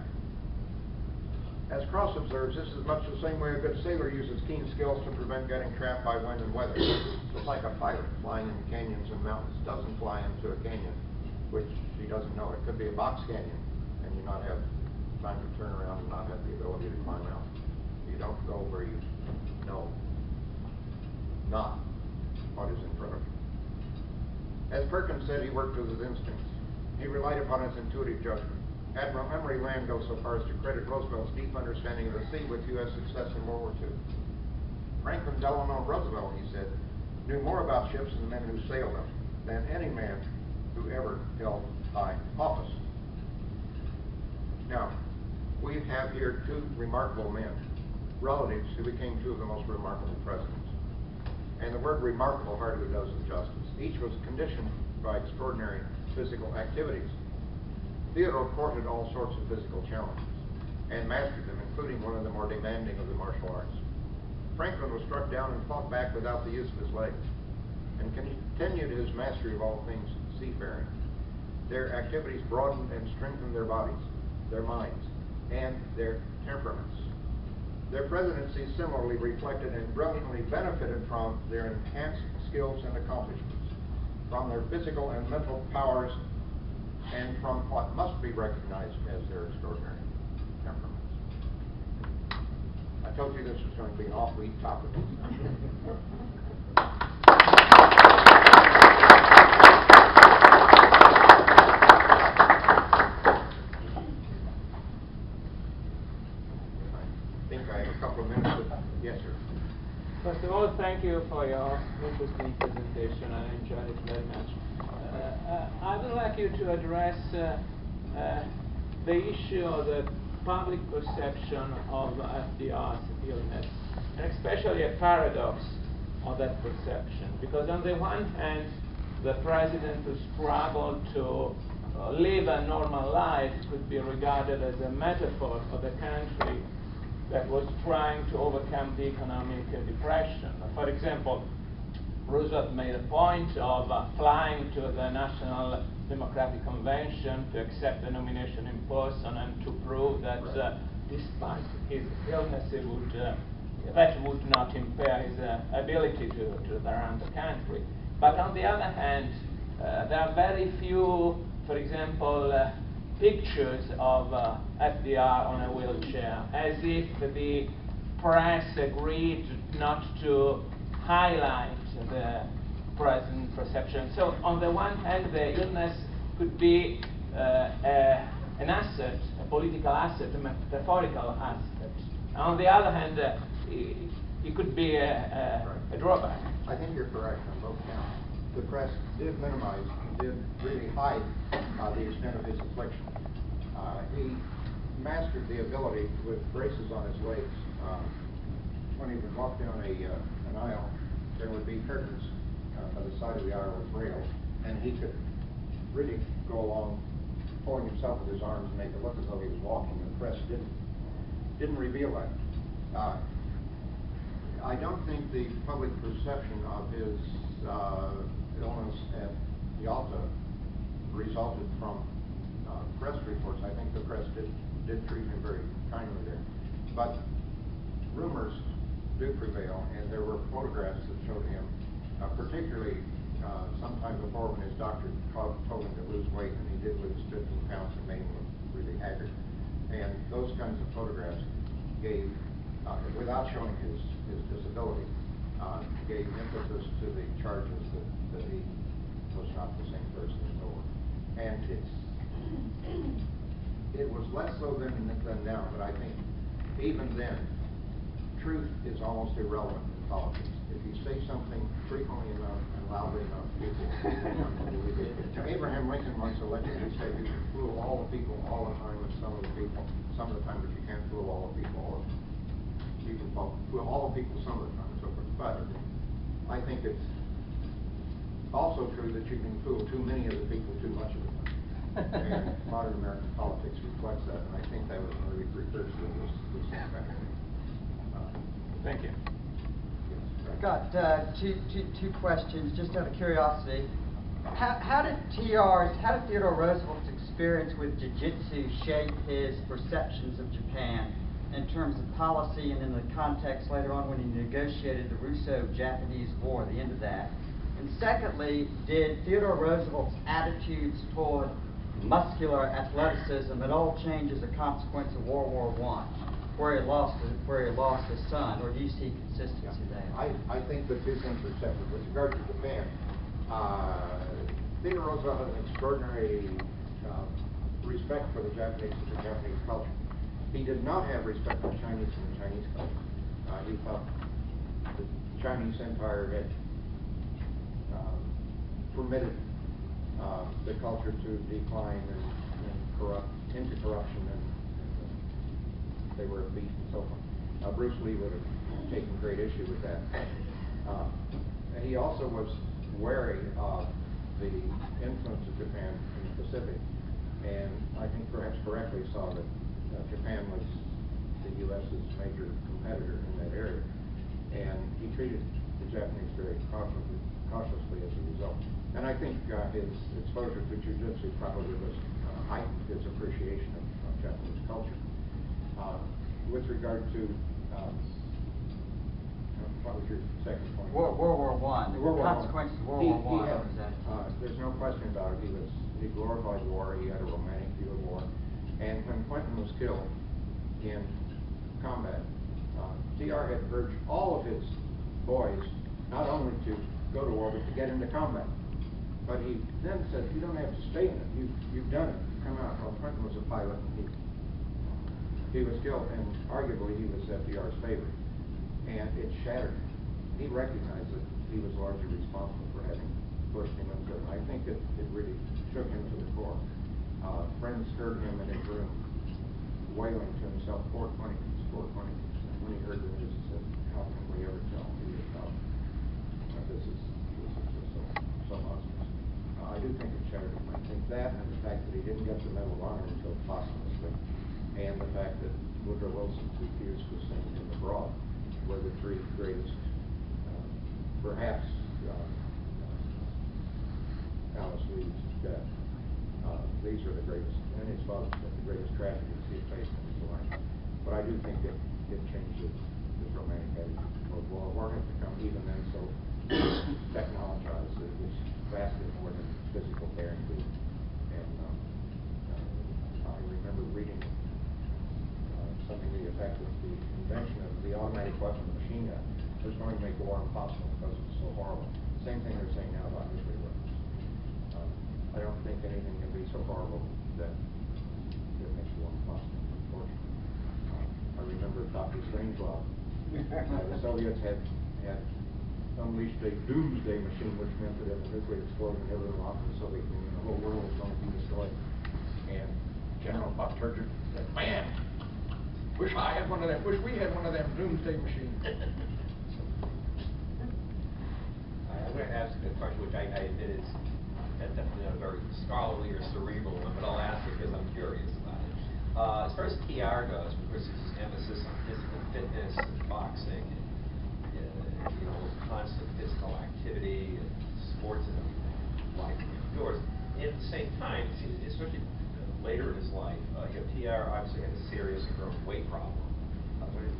As Cross observes, this is much the same way a good sailor uses keen skills to prevent getting trapped by wind and weather. Just like a pilot flying in canyons and mountains doesn't fly into a canyon, which he doesn't know. It could be a box canyon, and you not have time to turn around and not have the ability to climb out. You don't go where you know not what is in front of you. As Perkins said, he worked with his instincts. He relied upon his intuitive judgment. Admiral Emory Land goes so far as to credit Roosevelt's deep understanding of the sea with U.S. success in World War II. Franklin Delano Roosevelt, he said, knew more about ships and the men who sailed them than any man who ever held high office. Now, we have here two remarkable men, relatives who became two of the most remarkable presidents. And the word remarkable hardly does it justice. Each was conditioned by extraordinary physical activities. Theodore courted all sorts of physical challenges and mastered them, including one of the more demanding of the martial arts. Franklin was struck down and fought back without the use of his legs and continued his mastery of all things seafaring. Their activities broadened and strengthened their bodies, their minds, and their temperaments. Their presidencies similarly reflected and brilliantly benefited from their enhanced skills and accomplishments, from their physical and mental powers, and from what must be recognized as their extraordinary temperaments. I told you this was going to be an off-beat topic. I think I have a couple of minutes. Yes, sir. First of all, thank you for your interesting presentation. I enjoyed it very much. I would like you to address the issue of the public perception of FDR's illness, and especially a paradox of that perception. Because on the one hand, the president who struggled to live a normal life could be regarded as a metaphor for the country that was trying to overcome the economic depression. For example, Roosevelt made a point of flying to the National Democratic Convention to accept the nomination in person and to prove that despite his illness, that would not impair his ability to run the country. But on the other hand, there are very few, for example, pictures of FDR on a wheelchair, as if the press agreed not to highlight the present perception. So on the one hand, the illness could be an asset, a political asset, a metaphorical asset. On the other hand, it could be a drawback. I think you're correct on both counts. The press did minimize, did really hide the extent of his affliction. He mastered the ability with braces on his legs. When he would walk down an aisle, there would be curtains by the side of the aisle with rails, and he could really go along pulling himself with his arms and make it look as though he was walking. The press didn't reveal that. I don't think the public perception of his illness at Yalta resulted from press reports. I think the press did treat him very kindly there. But rumors do prevail, and there were photographs that showed him, particularly sometime before when his doctor told him to lose weight, and he did lose 15 pounds and made him look really haggard. And those kinds of photographs gave, without showing his disability, gave emphasis to the charges that he was not the same person as over. And it was less so then now, but I think even then, truth is almost irrelevant in politics. If you say something frequently enough and loudly enough, people believe it. Abraham Lincoln once allegedly said you can fool all the people all the time and some of the time, but you can't fool all the people all the time. You can fool all the people some of the time and so forth. But I think it's also true that you can fool too many of the people too much of the time. And modern American politics reflects that, and I think that was an early precursor of this fact. Thank you. I've got two questions, just out of curiosity. How did Theodore Roosevelt's experience with jiu-jitsu shape his perceptions of Japan in terms of policy and in the context later on when he negotiated the Russo-Japanese War, the end of that? And secondly, did Theodore Roosevelt's attitudes toward muscular athleticism at all change as a consequence of World War I, where he lost his son, or do you see consistency there? I think the two things are separate. With regard to Japan, Theodore Roosevelt had an extraordinary respect for the Japanese and the Japanese culture. He did not have respect for Chinese and the Chinese culture. He thought the Chinese Empire had permitted the culture to decline and corrupt into corruption, and they were a beast and so forth. Bruce Lee would have taken great issue with that. And he also was wary of the influence of Japan in the Pacific, and I think perhaps correctly saw that Japan was the U.S.'s major competitor in that area, and he treated the Japanese very cautiously as a result. And I think his exposure to jiu-jitsu probably was heightened his appreciation of Japanese culture. With regard to what was your second point? World War I. World War I. Consequences of World War I. There's no question about it. He glorified war. He had a romantic view of war. And when Clinton was killed in combat, TR had urged all of his boys not only to go to war but to get into combat. But he then said, "You don't have to stay in it. You've done it. Come out." Well, Clinton was a pilot, and he was killed, and arguably he was FDR's favorite. And it shattered him. He recognized that he was largely responsible for having pushed him into it. I think it really shook him to the core. Friends heard him in his room wailing to himself, 420, 420. And when he heard the news, he said, "How can we ever tell who this about? This is just so monstrous." I do think it shattered him. I think that, and the fact that he didn't get the Medal of Honor until posthumously, and the fact that Woodrow Wilson refused to send him abroad, were the three greatest, perhaps Alice Lee's death. These are the greatest, and his father's death, the greatest tragedies he had faced in his life. But I do think it changed his romantic attitude toward war. War had become, even then, so technologized that it was vastly more than physical guarantee. And I remember reading something to the effect that the invention of the automatic weapon, the machine gun, was going to make war impossible because it was so horrible. Same thing they're saying now about nuclear weapons. I don't think anything can be so horrible that it makes war impossible, unfortunately. I remember Dr. Strangelove. The Soviets had unleashed a doomsday machine, which meant that if a nuclear explosion ever went off in the Soviet Union, the whole world was going to be destroyed. And General Buck-Turgid said, "Man, wish I had one of them. Wish we had one of them doomsday machines." I'm going to ask a question which I admit is definitely not a very scholarly or cerebral one, but I'll ask it because I'm curious about it. As far as TR goes, of course, his emphasis on physical fitness and boxing, and constant physical activity and sports and everything, life outdoors. And at the same time, especially later in his life, TR obviously had a serious and growing weight problem.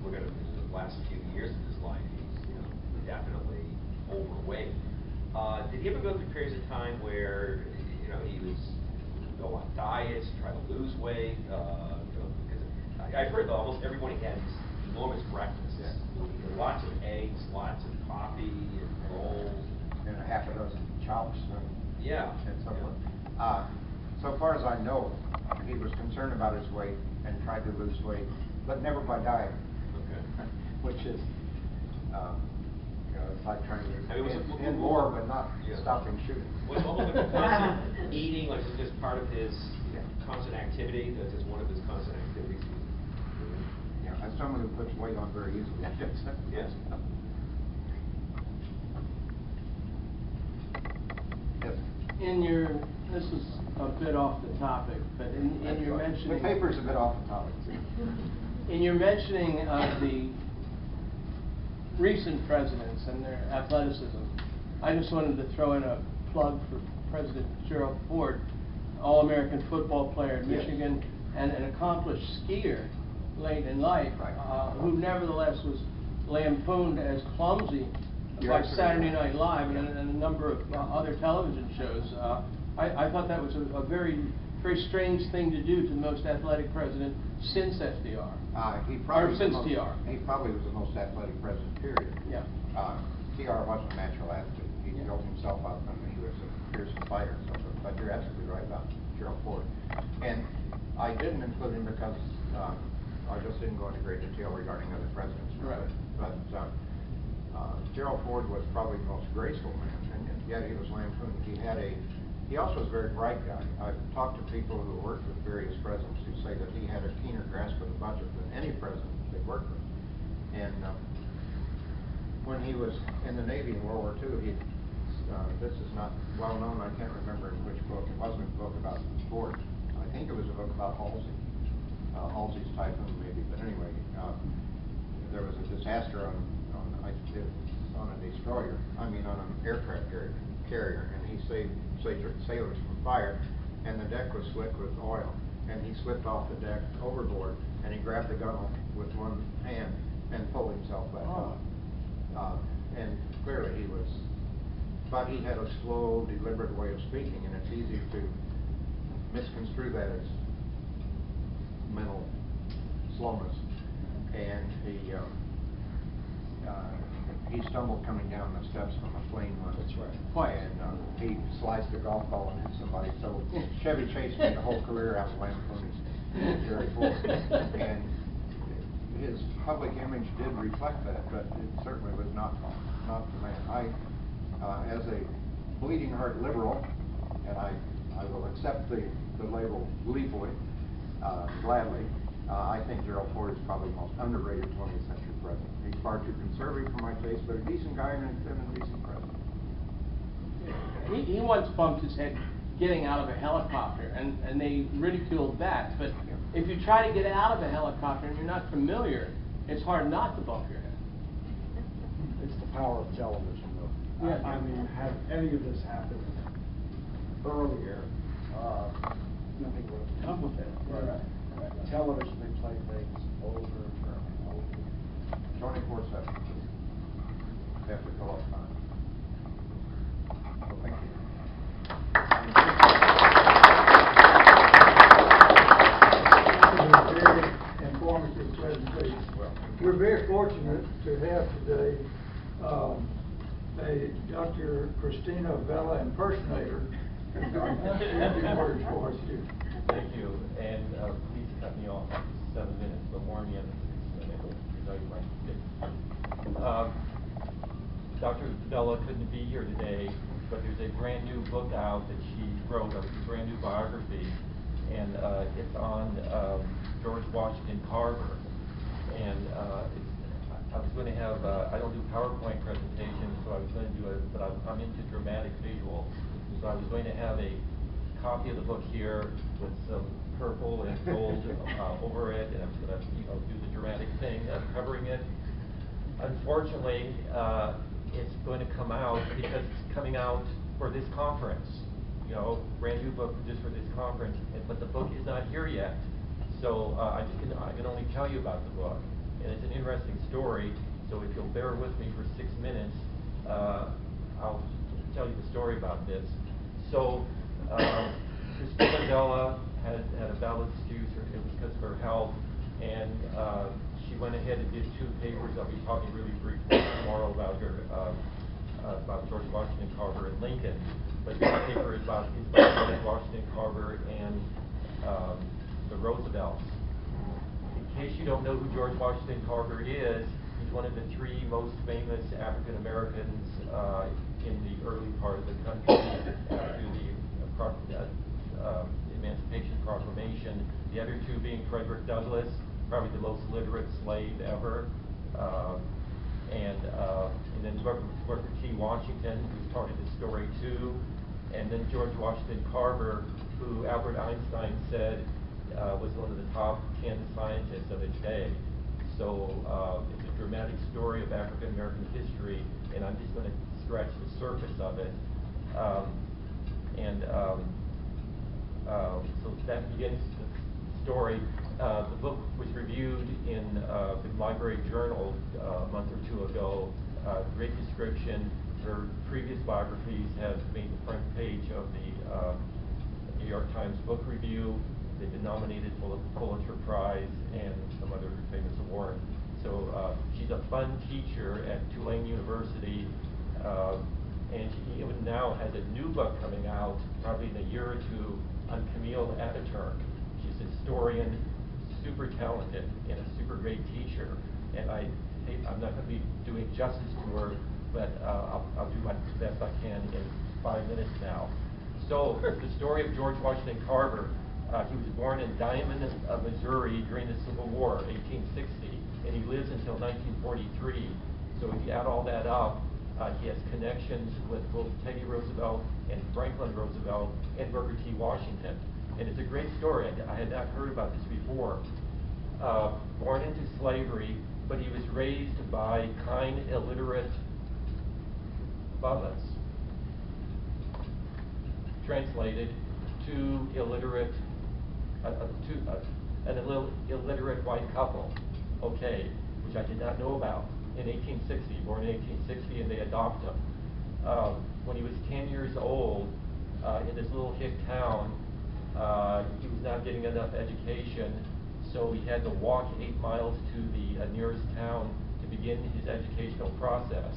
Look at the last few years of his life, he's definitely overweight. Did he ever go through periods of time where he was go on diets, try to lose weight? Because I've heard that almost every morning he had these enormous breakfasts. Yeah. Lots of eggs, lots of coffee and rolls. And a half a dozen chops. Yeah. And so forth. So far as I know, he was concerned about his weight and tried to lose weight, but never by diet. Okay. Which is, it's like trying I mean, to end more, but not stopping shooting. Was almost like a constant eating, like just part of his constant activity? That's just one of his constant activities. Yeah, as someone who puts weight on very easily, I guess. Yes. Yes. This is a bit off the topic, but in your mentioning... The paper's a bit off the topic. In your mentioning of the recent presidents and their athleticism, I just wanted to throw in a plug for President Gerald Ford, All-American football player in Michigan, and an accomplished skier late in life, who nevertheless was lampooned as clumsy by Saturday Night Live and a number of other television shows. I thought that was a very, very strange thing to do to the most athletic president since FDR. He probably since was TR. He probably was the most athletic president, period. Yeah. TR wasn't a natural athlete. He built himself up, and he was a fierce fighter. But you're absolutely right about Gerald Ford. And I didn't include him because I just didn't go into great detail regarding other presidents. Right. But Gerald Ford was probably the most graceful man, and yet he was lampooned. He also was a very bright guy. I've talked to people who worked with various presidents who say that he had a keener grasp of the budget than any president they worked with. And when he was in the Navy in World War II, this is not well known, I can't remember in which book, it wasn't a book about Ford. I think it was a book about Halsey, Halsey's Typhoon maybe, but anyway, there was a disaster on a destroyer, on an aircraft carrier, and he saved sailors from fire, and the deck was slick with oil, and he slipped off the deck overboard, and he grabbed the gunnel with one hand and pulled himself back up. And clearly but he had a slow, deliberate way of speaking, and it's easy to misconstrue that as mental slowness. And he stumbled coming down the steps from a plane once. That's right. Quite. And he sliced a golf ball and hit somebody. So Chevy Chase made a whole career out of lampooning Jerry Ford. And his public image did reflect that, but it certainly was not the man. As a bleeding heart liberal, and I will accept the label gleefully, gladly, I think Gerald Ford is probably the most underrated 20th century president. He's far too conservative for my taste, but a decent guy and a decent president. He once bumped his head getting out of a helicopter, and they ridiculed that. But if you try to get out of a helicopter and you're not familiar, it's hard not to bump your head. It's the power of television, though. Yeah. I mean, had any of this happened earlier, nothing would have come with it. Right. Television, they play things over and over. 24/7. They have to fill up time. Well, thank you. This is a very informative presentation. We're very fortunate to have today a Dr. Christina Vella impersonator who's going to have a few words for us here. Thank you, and please cut me off after 7 minutes, but warn me at 6 minutes, because I might skip. Dr. Vella couldn't be here today, but there's a brand new book out that she wrote, a brand new biography, and it's on George Washington Carver. And I was going to have, I don't do PowerPoint presentations, so I was going to do it, but I'm into dramatic visual. So I was going to have a copy of the book here with some purple and gold over it, and I'm going to do the dramatic thing of covering it. unfortunately, it's going to come out because it's coming out for this conference. You know, brand new book just for this conference, but the book is not here yet. So I can only tell you about the book, and it's an interesting story. So if you'll bear with me for 6 minutes, I'll tell you the story about this. So Christina Vella had a valid excuse. It was because of her health, and she went ahead and did 2 papers. I'll be talking really briefly tomorrow about her, about George Washington Carver and Lincoln. But this paper is about George Washington Carver and the Roosevelts. In case you don't know who George Washington Carver is, he's one of the 3 most famous African Americans in the early part of the country after the Emancipation Proclamation. The other 2 being Frederick Douglass, probably the most literate slave ever, and then Booker T. Washington, who's part of the story too, and then George Washington Carver, who Albert Einstein said was one of the top 10 scientists of his day. So it's a dramatic story of African American history, and I'm just going to scratch the surface of it. So that begins the story. The book was reviewed in the Library Journal a month or 2 ago. Great description. Her previous biographies have made the front page of the New York Times Book Review. They've been nominated for the Pulitzer Prize and some other famous award. So she's a fun teacher at Tulane University, and she even now has a new book coming out, probably in a year or 2, on Camille Ataturk. She's a historian, super talented, and a super great teacher. And I'm not going to be doing justice to her, but I'll do my best I can in 5 minutes now. So the story of George Washington Carver. He was born in Diamond, Missouri during the Civil War, 1860, and he lives until 1943. So if you add all that up, he has connections with both Teddy Roosevelt and Franklin Roosevelt and Booker T. Washington. And it's a great story. I had not heard about this before. Born into slavery, but he was raised by kind, illiterate Bellas. Translated, 2 illiterate, an illiterate white couple, okay, which I did not know about, in 1860, born in 1860, and they adopt him. When he was 10 years old, in this little hick town, he was not getting enough education, so he had to walk 8 miles to the nearest town to begin his educational process.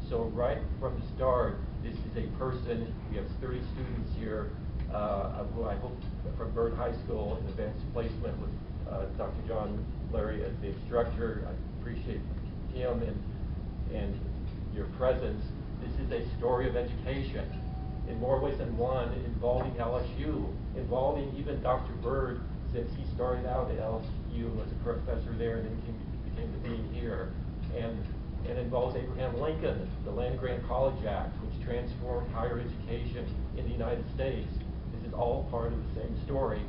So right from the start, this is a person, we have 30 students here, who I hope from Byrd High School in advanced placement with Dr. John Larry as the instructor. I appreciate him and your presence. This is a story of education in more ways than one, involving LSU, involving even Dr. Byrd, since he started out at LSU as a professor there and then became the dean here, and involves Abraham Lincoln, the Land-Grant College Act, which transformed higher education in the United States. This is all part of the same story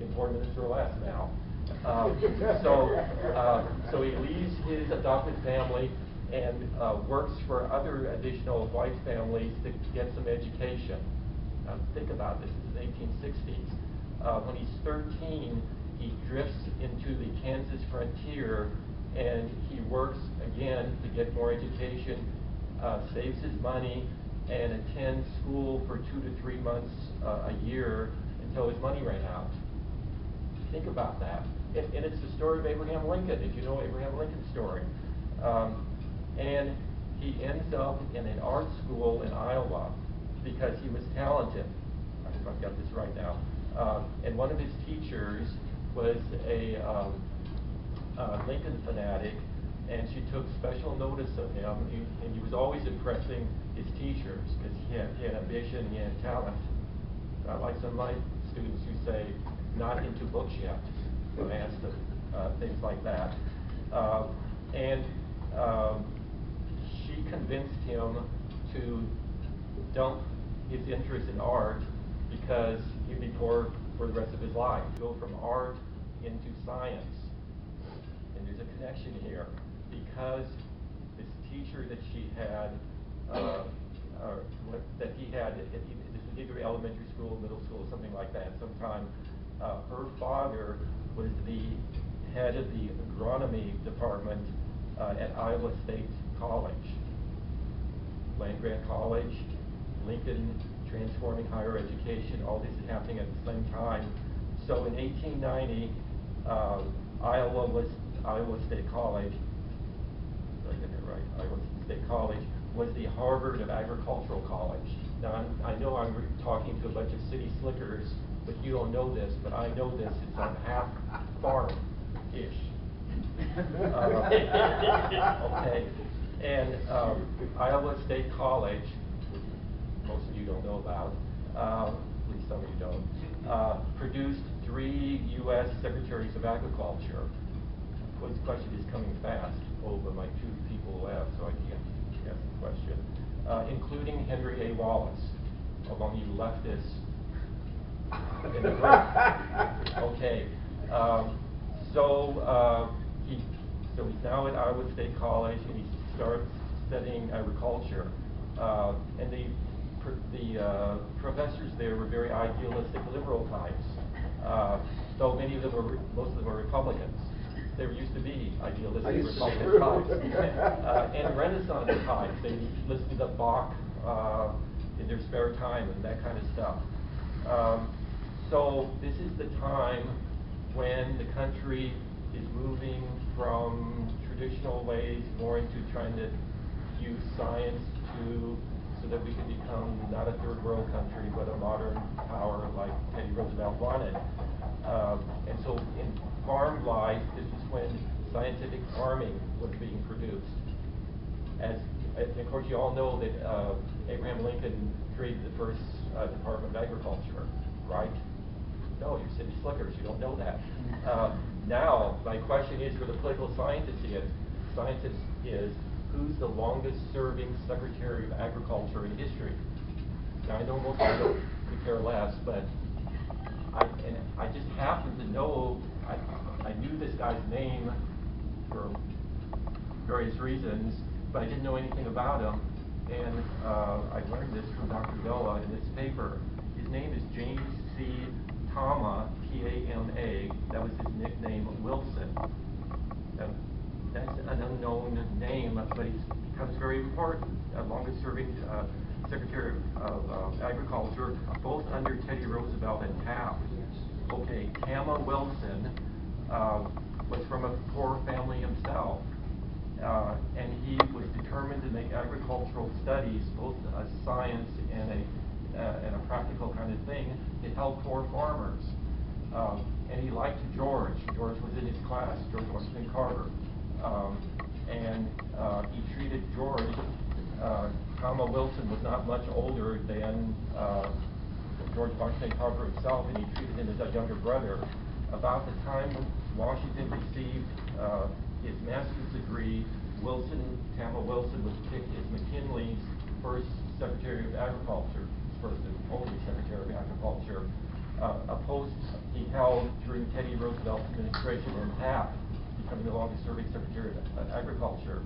in 4 minutes or less now. So he leaves his adopted family and works for other additional white families to get some education. Think about this, this is the 1860s. When he's 13, he drifts into the Kansas frontier and he works again to get more education, saves his money, and attends school for 2 to 3 months a year until his money ran out. Think about that. And it's the story of Abraham Lincoln, if you know Abraham Lincoln's story. And he ends up in an art school in Iowa because he was talented. I hope I've got this right now. And one of his teachers was a Lincoln fanatic, and she took special notice of him, and he was always impressing his teachers because he had ambition, he had talent. Like some of my students who say, not into books yet, when I ask them things like that. She convinced him to dump his interest in art because he'd be poor for the rest of his life. Go from art into science. And there's a connection here because teacher that she had, that he had, this was either elementary school, middle school, something like that, sometime. Her father was the head of the agronomy department at Iowa State College. Land-grant college, Lincoln transforming higher education, all this is happening at the same time. So in 1890, Iowa State College, did I get that right? Iowa State College was the Harvard of Agricultural College. Now I know I'm talking to a bunch of city slickers, but you don't know this, but I know this. It's on half farm-ish. Okay, and Iowa State College, which most of you don't know about, at least some of you don't, produced 3 U.S. Secretaries of Agriculture. Quiz question is coming fast. Oh, but my 2 people left, so I can't ask the question. Including Henry A. Wallace, among you leftists in the room. Okay, so he's now at Iowa State College, and he starts studying agriculture. And the professors there were very idealistic liberal types, though most of them were Republicans. There used to be idealistic Republican types, and Renaissance types. They listened to Bach in their spare time and that kind of stuff. So this is the time when the country is moving from traditional ways more into trying to use science so that we can become not a third world country, but a modern power like Teddy Roosevelt wanted. And so in farm life, this is when scientific farming was being produced. And of course, you all know that Abraham Lincoln created the first Department of Agriculture, right? No, you're city slickers, you don't know that. Now, my question is for the political scientists is, who's the longest serving Secretary of Agriculture in history? Now, I know most of you could care less, but I just happen to know, I knew this guy's name for various reasons, but I didn't know anything about him. And I learned this from Dr. Vella in this paper. His name is James C. Tama, T-A-M-A. That was his nickname, Wilson. That's an unknown name, but he becomes very important. Longest serving Secretary of Agriculture, both under Teddy Roosevelt and Taft. Okay, Tama Wilson was from a poor family himself. And he was determined to make agricultural studies, both a science and a practical kind of thing, to help poor farmers. And he liked George. George was in his class, George Washington Carver. And he treated George, Tama Wilson was not much older than George Washington Carver himself, and he treated him as a younger brother. About the time when Washington received his master's degree, Tama Wilson was picked as McKinley's first Secretary of Agriculture, first and only Secretary of Agriculture, a post he held during Teddy Roosevelt's administration and Taft, becoming the longest-serving Secretary of Agriculture.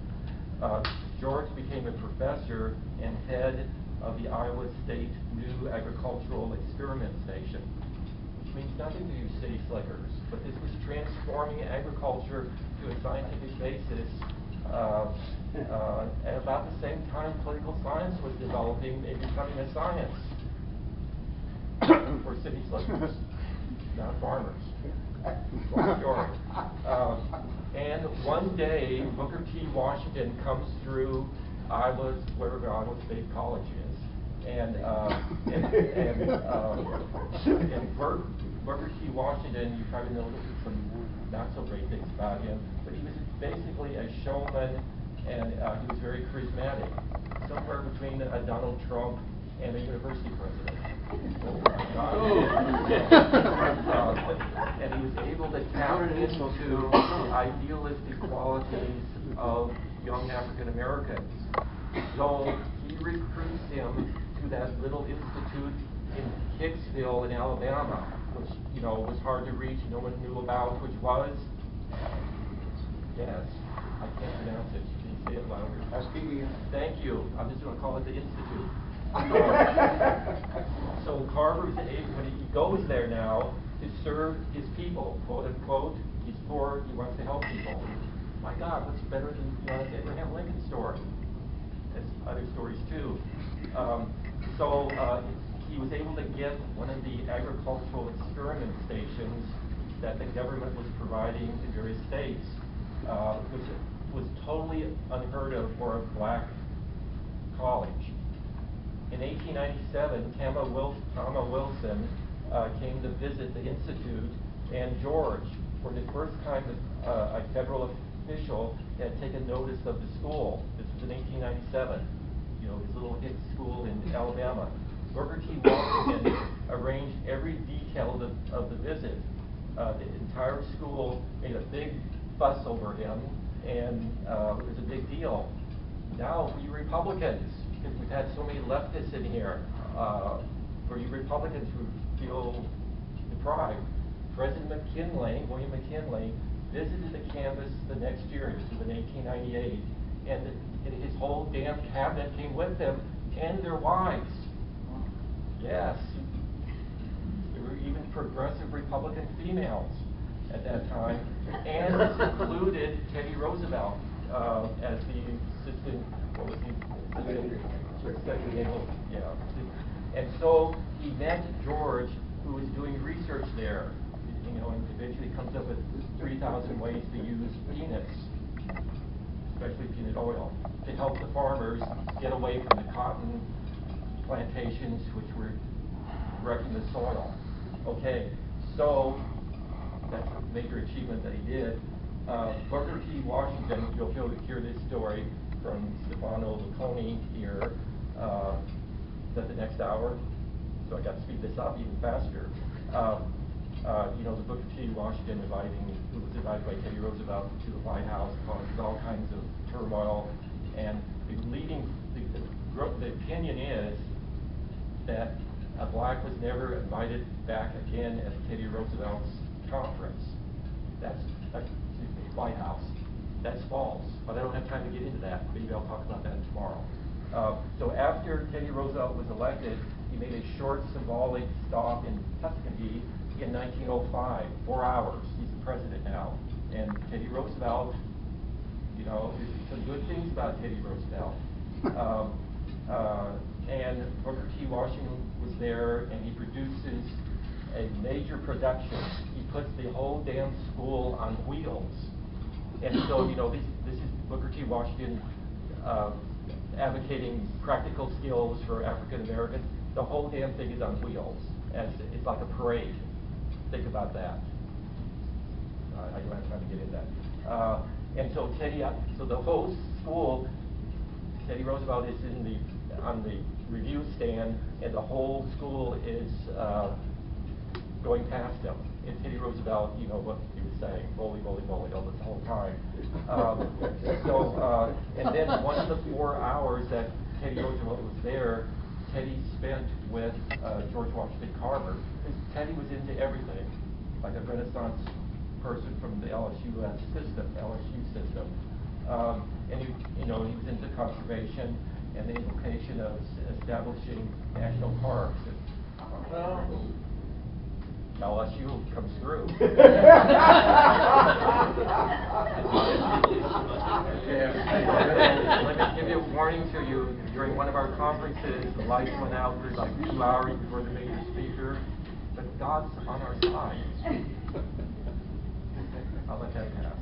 George became a professor and head of the Iowa State New Agricultural Experiment Station, which means nothing to you city slickers, but this was transforming agriculture to a scientific basis. At about the same time, political science was developing and becoming a science for city slickers, not farmers. Long story. And one day, Booker T. Washington comes through wherever Iowa State College is, and Booker T. Washington, you probably know some not so great things about him, but he was basically a showman, and he was very charismatic, somewhere between a Donald Trump and a university president. And he was able to tap into the idealistic qualities of young African Americans. So he recruits him to that little institute in Hicksville in Alabama, which was hard to reach, no one knew about, which was, yes, I can't pronounce it, please say it louder? Tuskegee. Thank you. I'm just going to call it the Institute. So Carver's able, when he goes there now to serve his people, quote unquote, he's poor, he wants to help people. My God, what's better than the Abraham Lincoln story? There's other stories too. He was able to get one of the agricultural experiment stations that the government was providing in various states, which was totally unheard of for a black college. In 1897, Tama Wilson came to visit the Institute, and George, for the first time, a federal official had taken notice of the school. This was in 1897, his little hick school in Alabama. Booker T. Washington arranged every detail of the visit. The entire school made a big fuss over him, and it was a big deal. Now, for you Republicans, because we've had so many leftists in here, for you Republicans who feel deprived, President McKinley, William McKinley, visited the campus the next year, this was in 1898, and his whole damn cabinet came with him, and their wives. Yes. There were even progressive Republican females at that time, and this included Teddy Roosevelt as the assistant, what was he? Yeah. And so he met George, who was doing research there, and eventually comes up with 3,000 ways to use peanuts, especially peanut oil, to help the farmers get away from the cotton plantations which were wrecking the soil. Okay, so that's a major achievement that he did. Booker T. Washington, you'll hear this story from Stefano Lucconi here. Is that the next hour? So I got to speed this up even faster. The Booker T. Washington who was invited by Teddy Roosevelt to the White House, causes all kinds of turmoil, and the opinion is that a black was never invited back again at Teddy Roosevelt's conference. That's White House. That's false, but I don't have time to get into that. Maybe I'll talk about that tomorrow. So after Teddy Roosevelt was elected, he made a short symbolic stop in Tuskegee in 1905, 4 hours. He's the president now. And Teddy Roosevelt, there's some good things about Teddy Roosevelt. And Booker T. Washington was there, and he produces a major production. He puts the whole damn school on wheels. And so, this is Booker T. Washington advocating practical skills for African Americans. The whole damn thing is on wheels. It's like a parade. Think about that. I don't have time to get into that. And so so the whole school, Teddy Roosevelt is on the review stand, and the whole school is going past him. And Teddy Roosevelt, what he was saying, bully, bully, bully, all this whole time. And then one of the 4 hours that Teddy Roosevelt was there, Teddy spent with George Washington Carver, because Teddy was into everything, like a Renaissance person from the LSU system. And he was into conservation and the implication of establishing national parks. LSU comes through. Let me give you a warning to you. During one of our conferences, the lights went out for like 2 hours before the major speaker. But God's on our side. I'll let that pass.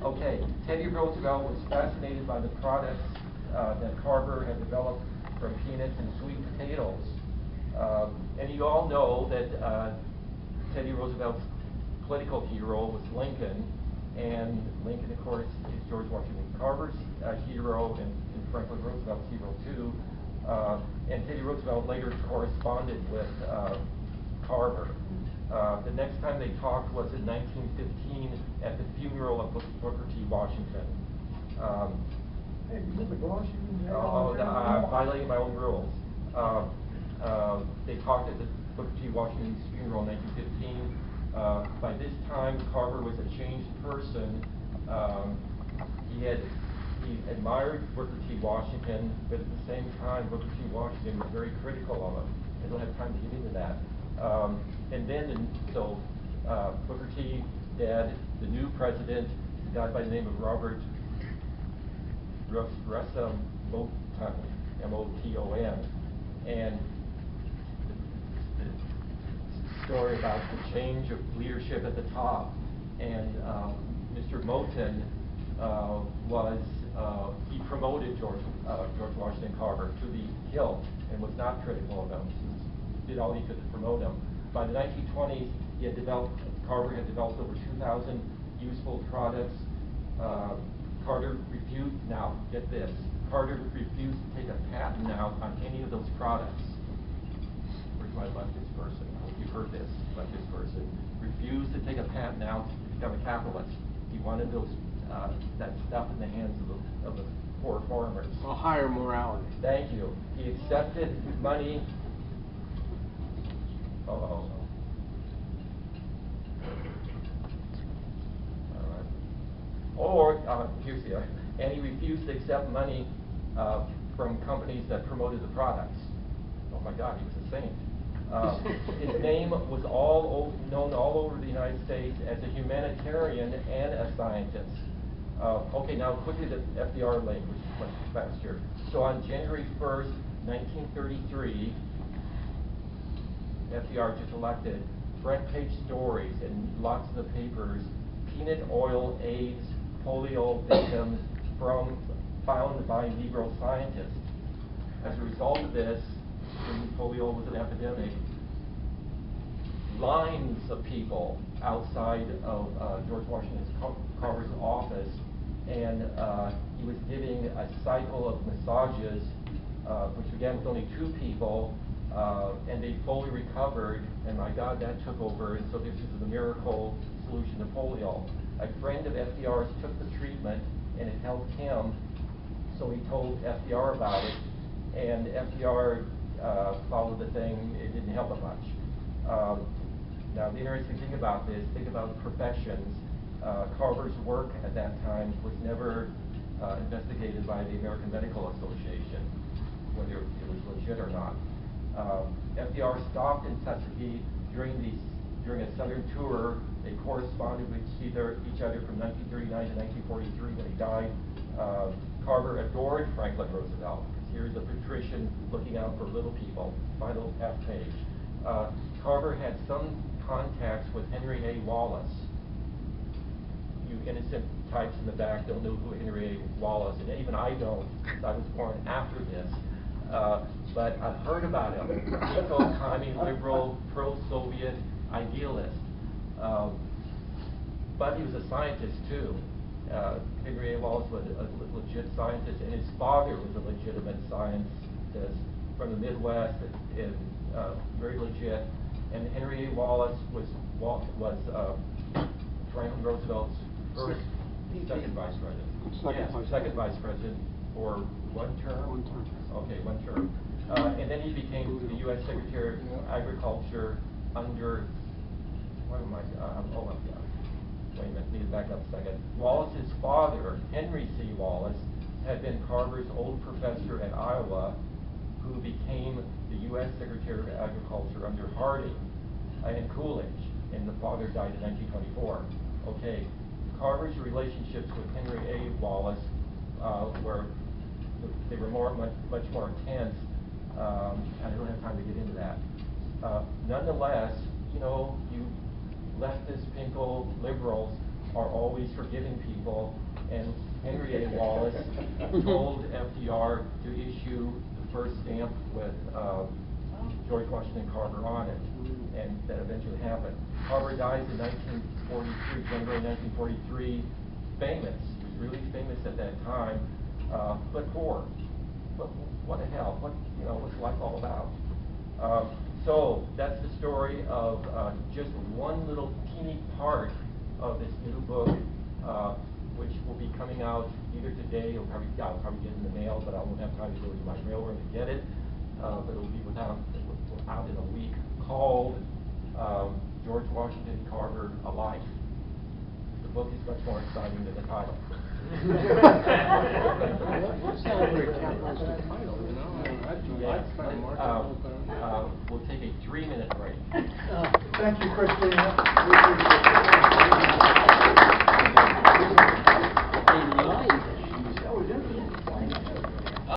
Okay, Teddy Roosevelt was fascinated by the products that Carver had developed from peanuts and sweet potatoes. And you all know that Teddy Roosevelt's political hero was Lincoln, and Lincoln, of course, is George Washington Carver's hero, and Franklin Roosevelt's hero too. And Teddy Roosevelt later corresponded with Carver. The next time they talked was in 1915 at the funeral of Booker T. Washington. Hey, you put the gloss you can I'm violating my own rules. They talked at the Booker T. Washington's funeral in 1915. By this time, Carver was a changed person. He he admired Booker T. Washington, but at the same time, Booker T. Washington was very critical of him. I don't have time to get into that. And then, Booker T. dead, the new president, a guy by the name of Robert Moton, M-O-T-O-N, and the story about the change of leadership at the top. And Mr. Moton he promoted George Washington Carver to the hilt and was not critical of him. He did all he could to promote him. By the 1920s, Carver had developed over 2,000 useful products. Carter refused, now get this, Carter refused to take a patent out on any of those products. Where's my leftist person? I hope you heard this, leftist person. Refused to take a patent out to become a capitalist. He wanted those that stuff in the hands of the poor farmers. Well, higher morality. Thank you. He accepted money. All right. Or here's the other. And he refused to accept money from companies that promoted the products. Oh my God, he was a saint. His name was known all over the United States as a humanitarian and a scientist. Okay, now quickly the FDR language, much faster. So on January 1st, 1933, FDR just elected, front page stories in lots of the papers, peanut oil aids polio victims found by Negro scientists. As a result of this, when polio was an epidemic, lines of people outside of George Washington Carver's office, and he was giving a cycle of massages, which began with only 2 people, and they fully recovered, and my God, that took over, and so this is the miracle solution to polio. A friend of FDR's took the treatment, and it helped him, so he told FDR about it, and FDR followed the thing. It didn't help him much. Now, the interesting thing about this, think about professions. Carver's work at that time was never investigated by the American Medical Association, whether it was legit or not. FDR stopped in Tuskegee during a Southern tour. They corresponded with each other from 1939 to 1943 when he died. Carver adored Franklin Roosevelt. Here's a patrician looking out for little people. Final half page. Carver had some contacts with Henry A. Wallace. You innocent types in the back don't know who Henry A. Wallace, and even I don't, because I was born after this. But I've heard about him. Eco-commie, liberal, pro-Soviet idealist. But he was a scientist too. Henry A. Wallace was a legit scientist, and his father was a legitimate scientist from the Midwest, and very legit. And Henry A. Wallace was Franklin Roosevelt's second vice president. Second vice president for one term? One term. Okay, one term. And then he became the U.S. Secretary of Agriculture under, wait a minute, need to back up a second. Wallace's father, Henry C. Wallace, had been Carver's old professor at Iowa, who became the U.S. Secretary of Agriculture under Harding and Coolidge, and the father died in 1924. Okay, Carver's relationships with Henry A. Wallace they were much more intense. I don't have time to get into that. Nonetheless, you leftist, pinko liberals are always forgiving people, and Henry A. Wallace told FDR to issue the first stamp with George Washington Carver on it, and that eventually happened. Carver dies in 1943, January 1943, famous. He was really famous at that time, but poor. What the hell? What's life all about? So that's the story of just one little teeny part of this new book, which will be coming out either today or I'll probably get it in the mail, but I won't have time to go to my mailroom to get it. But it will be out in a week, called George Washington Carver, A Life. The book is much more exciting than the title. It's not a very capitalistic title, you know? I'd try to market it. We'll take a 3-minute break. Thank you, Christina.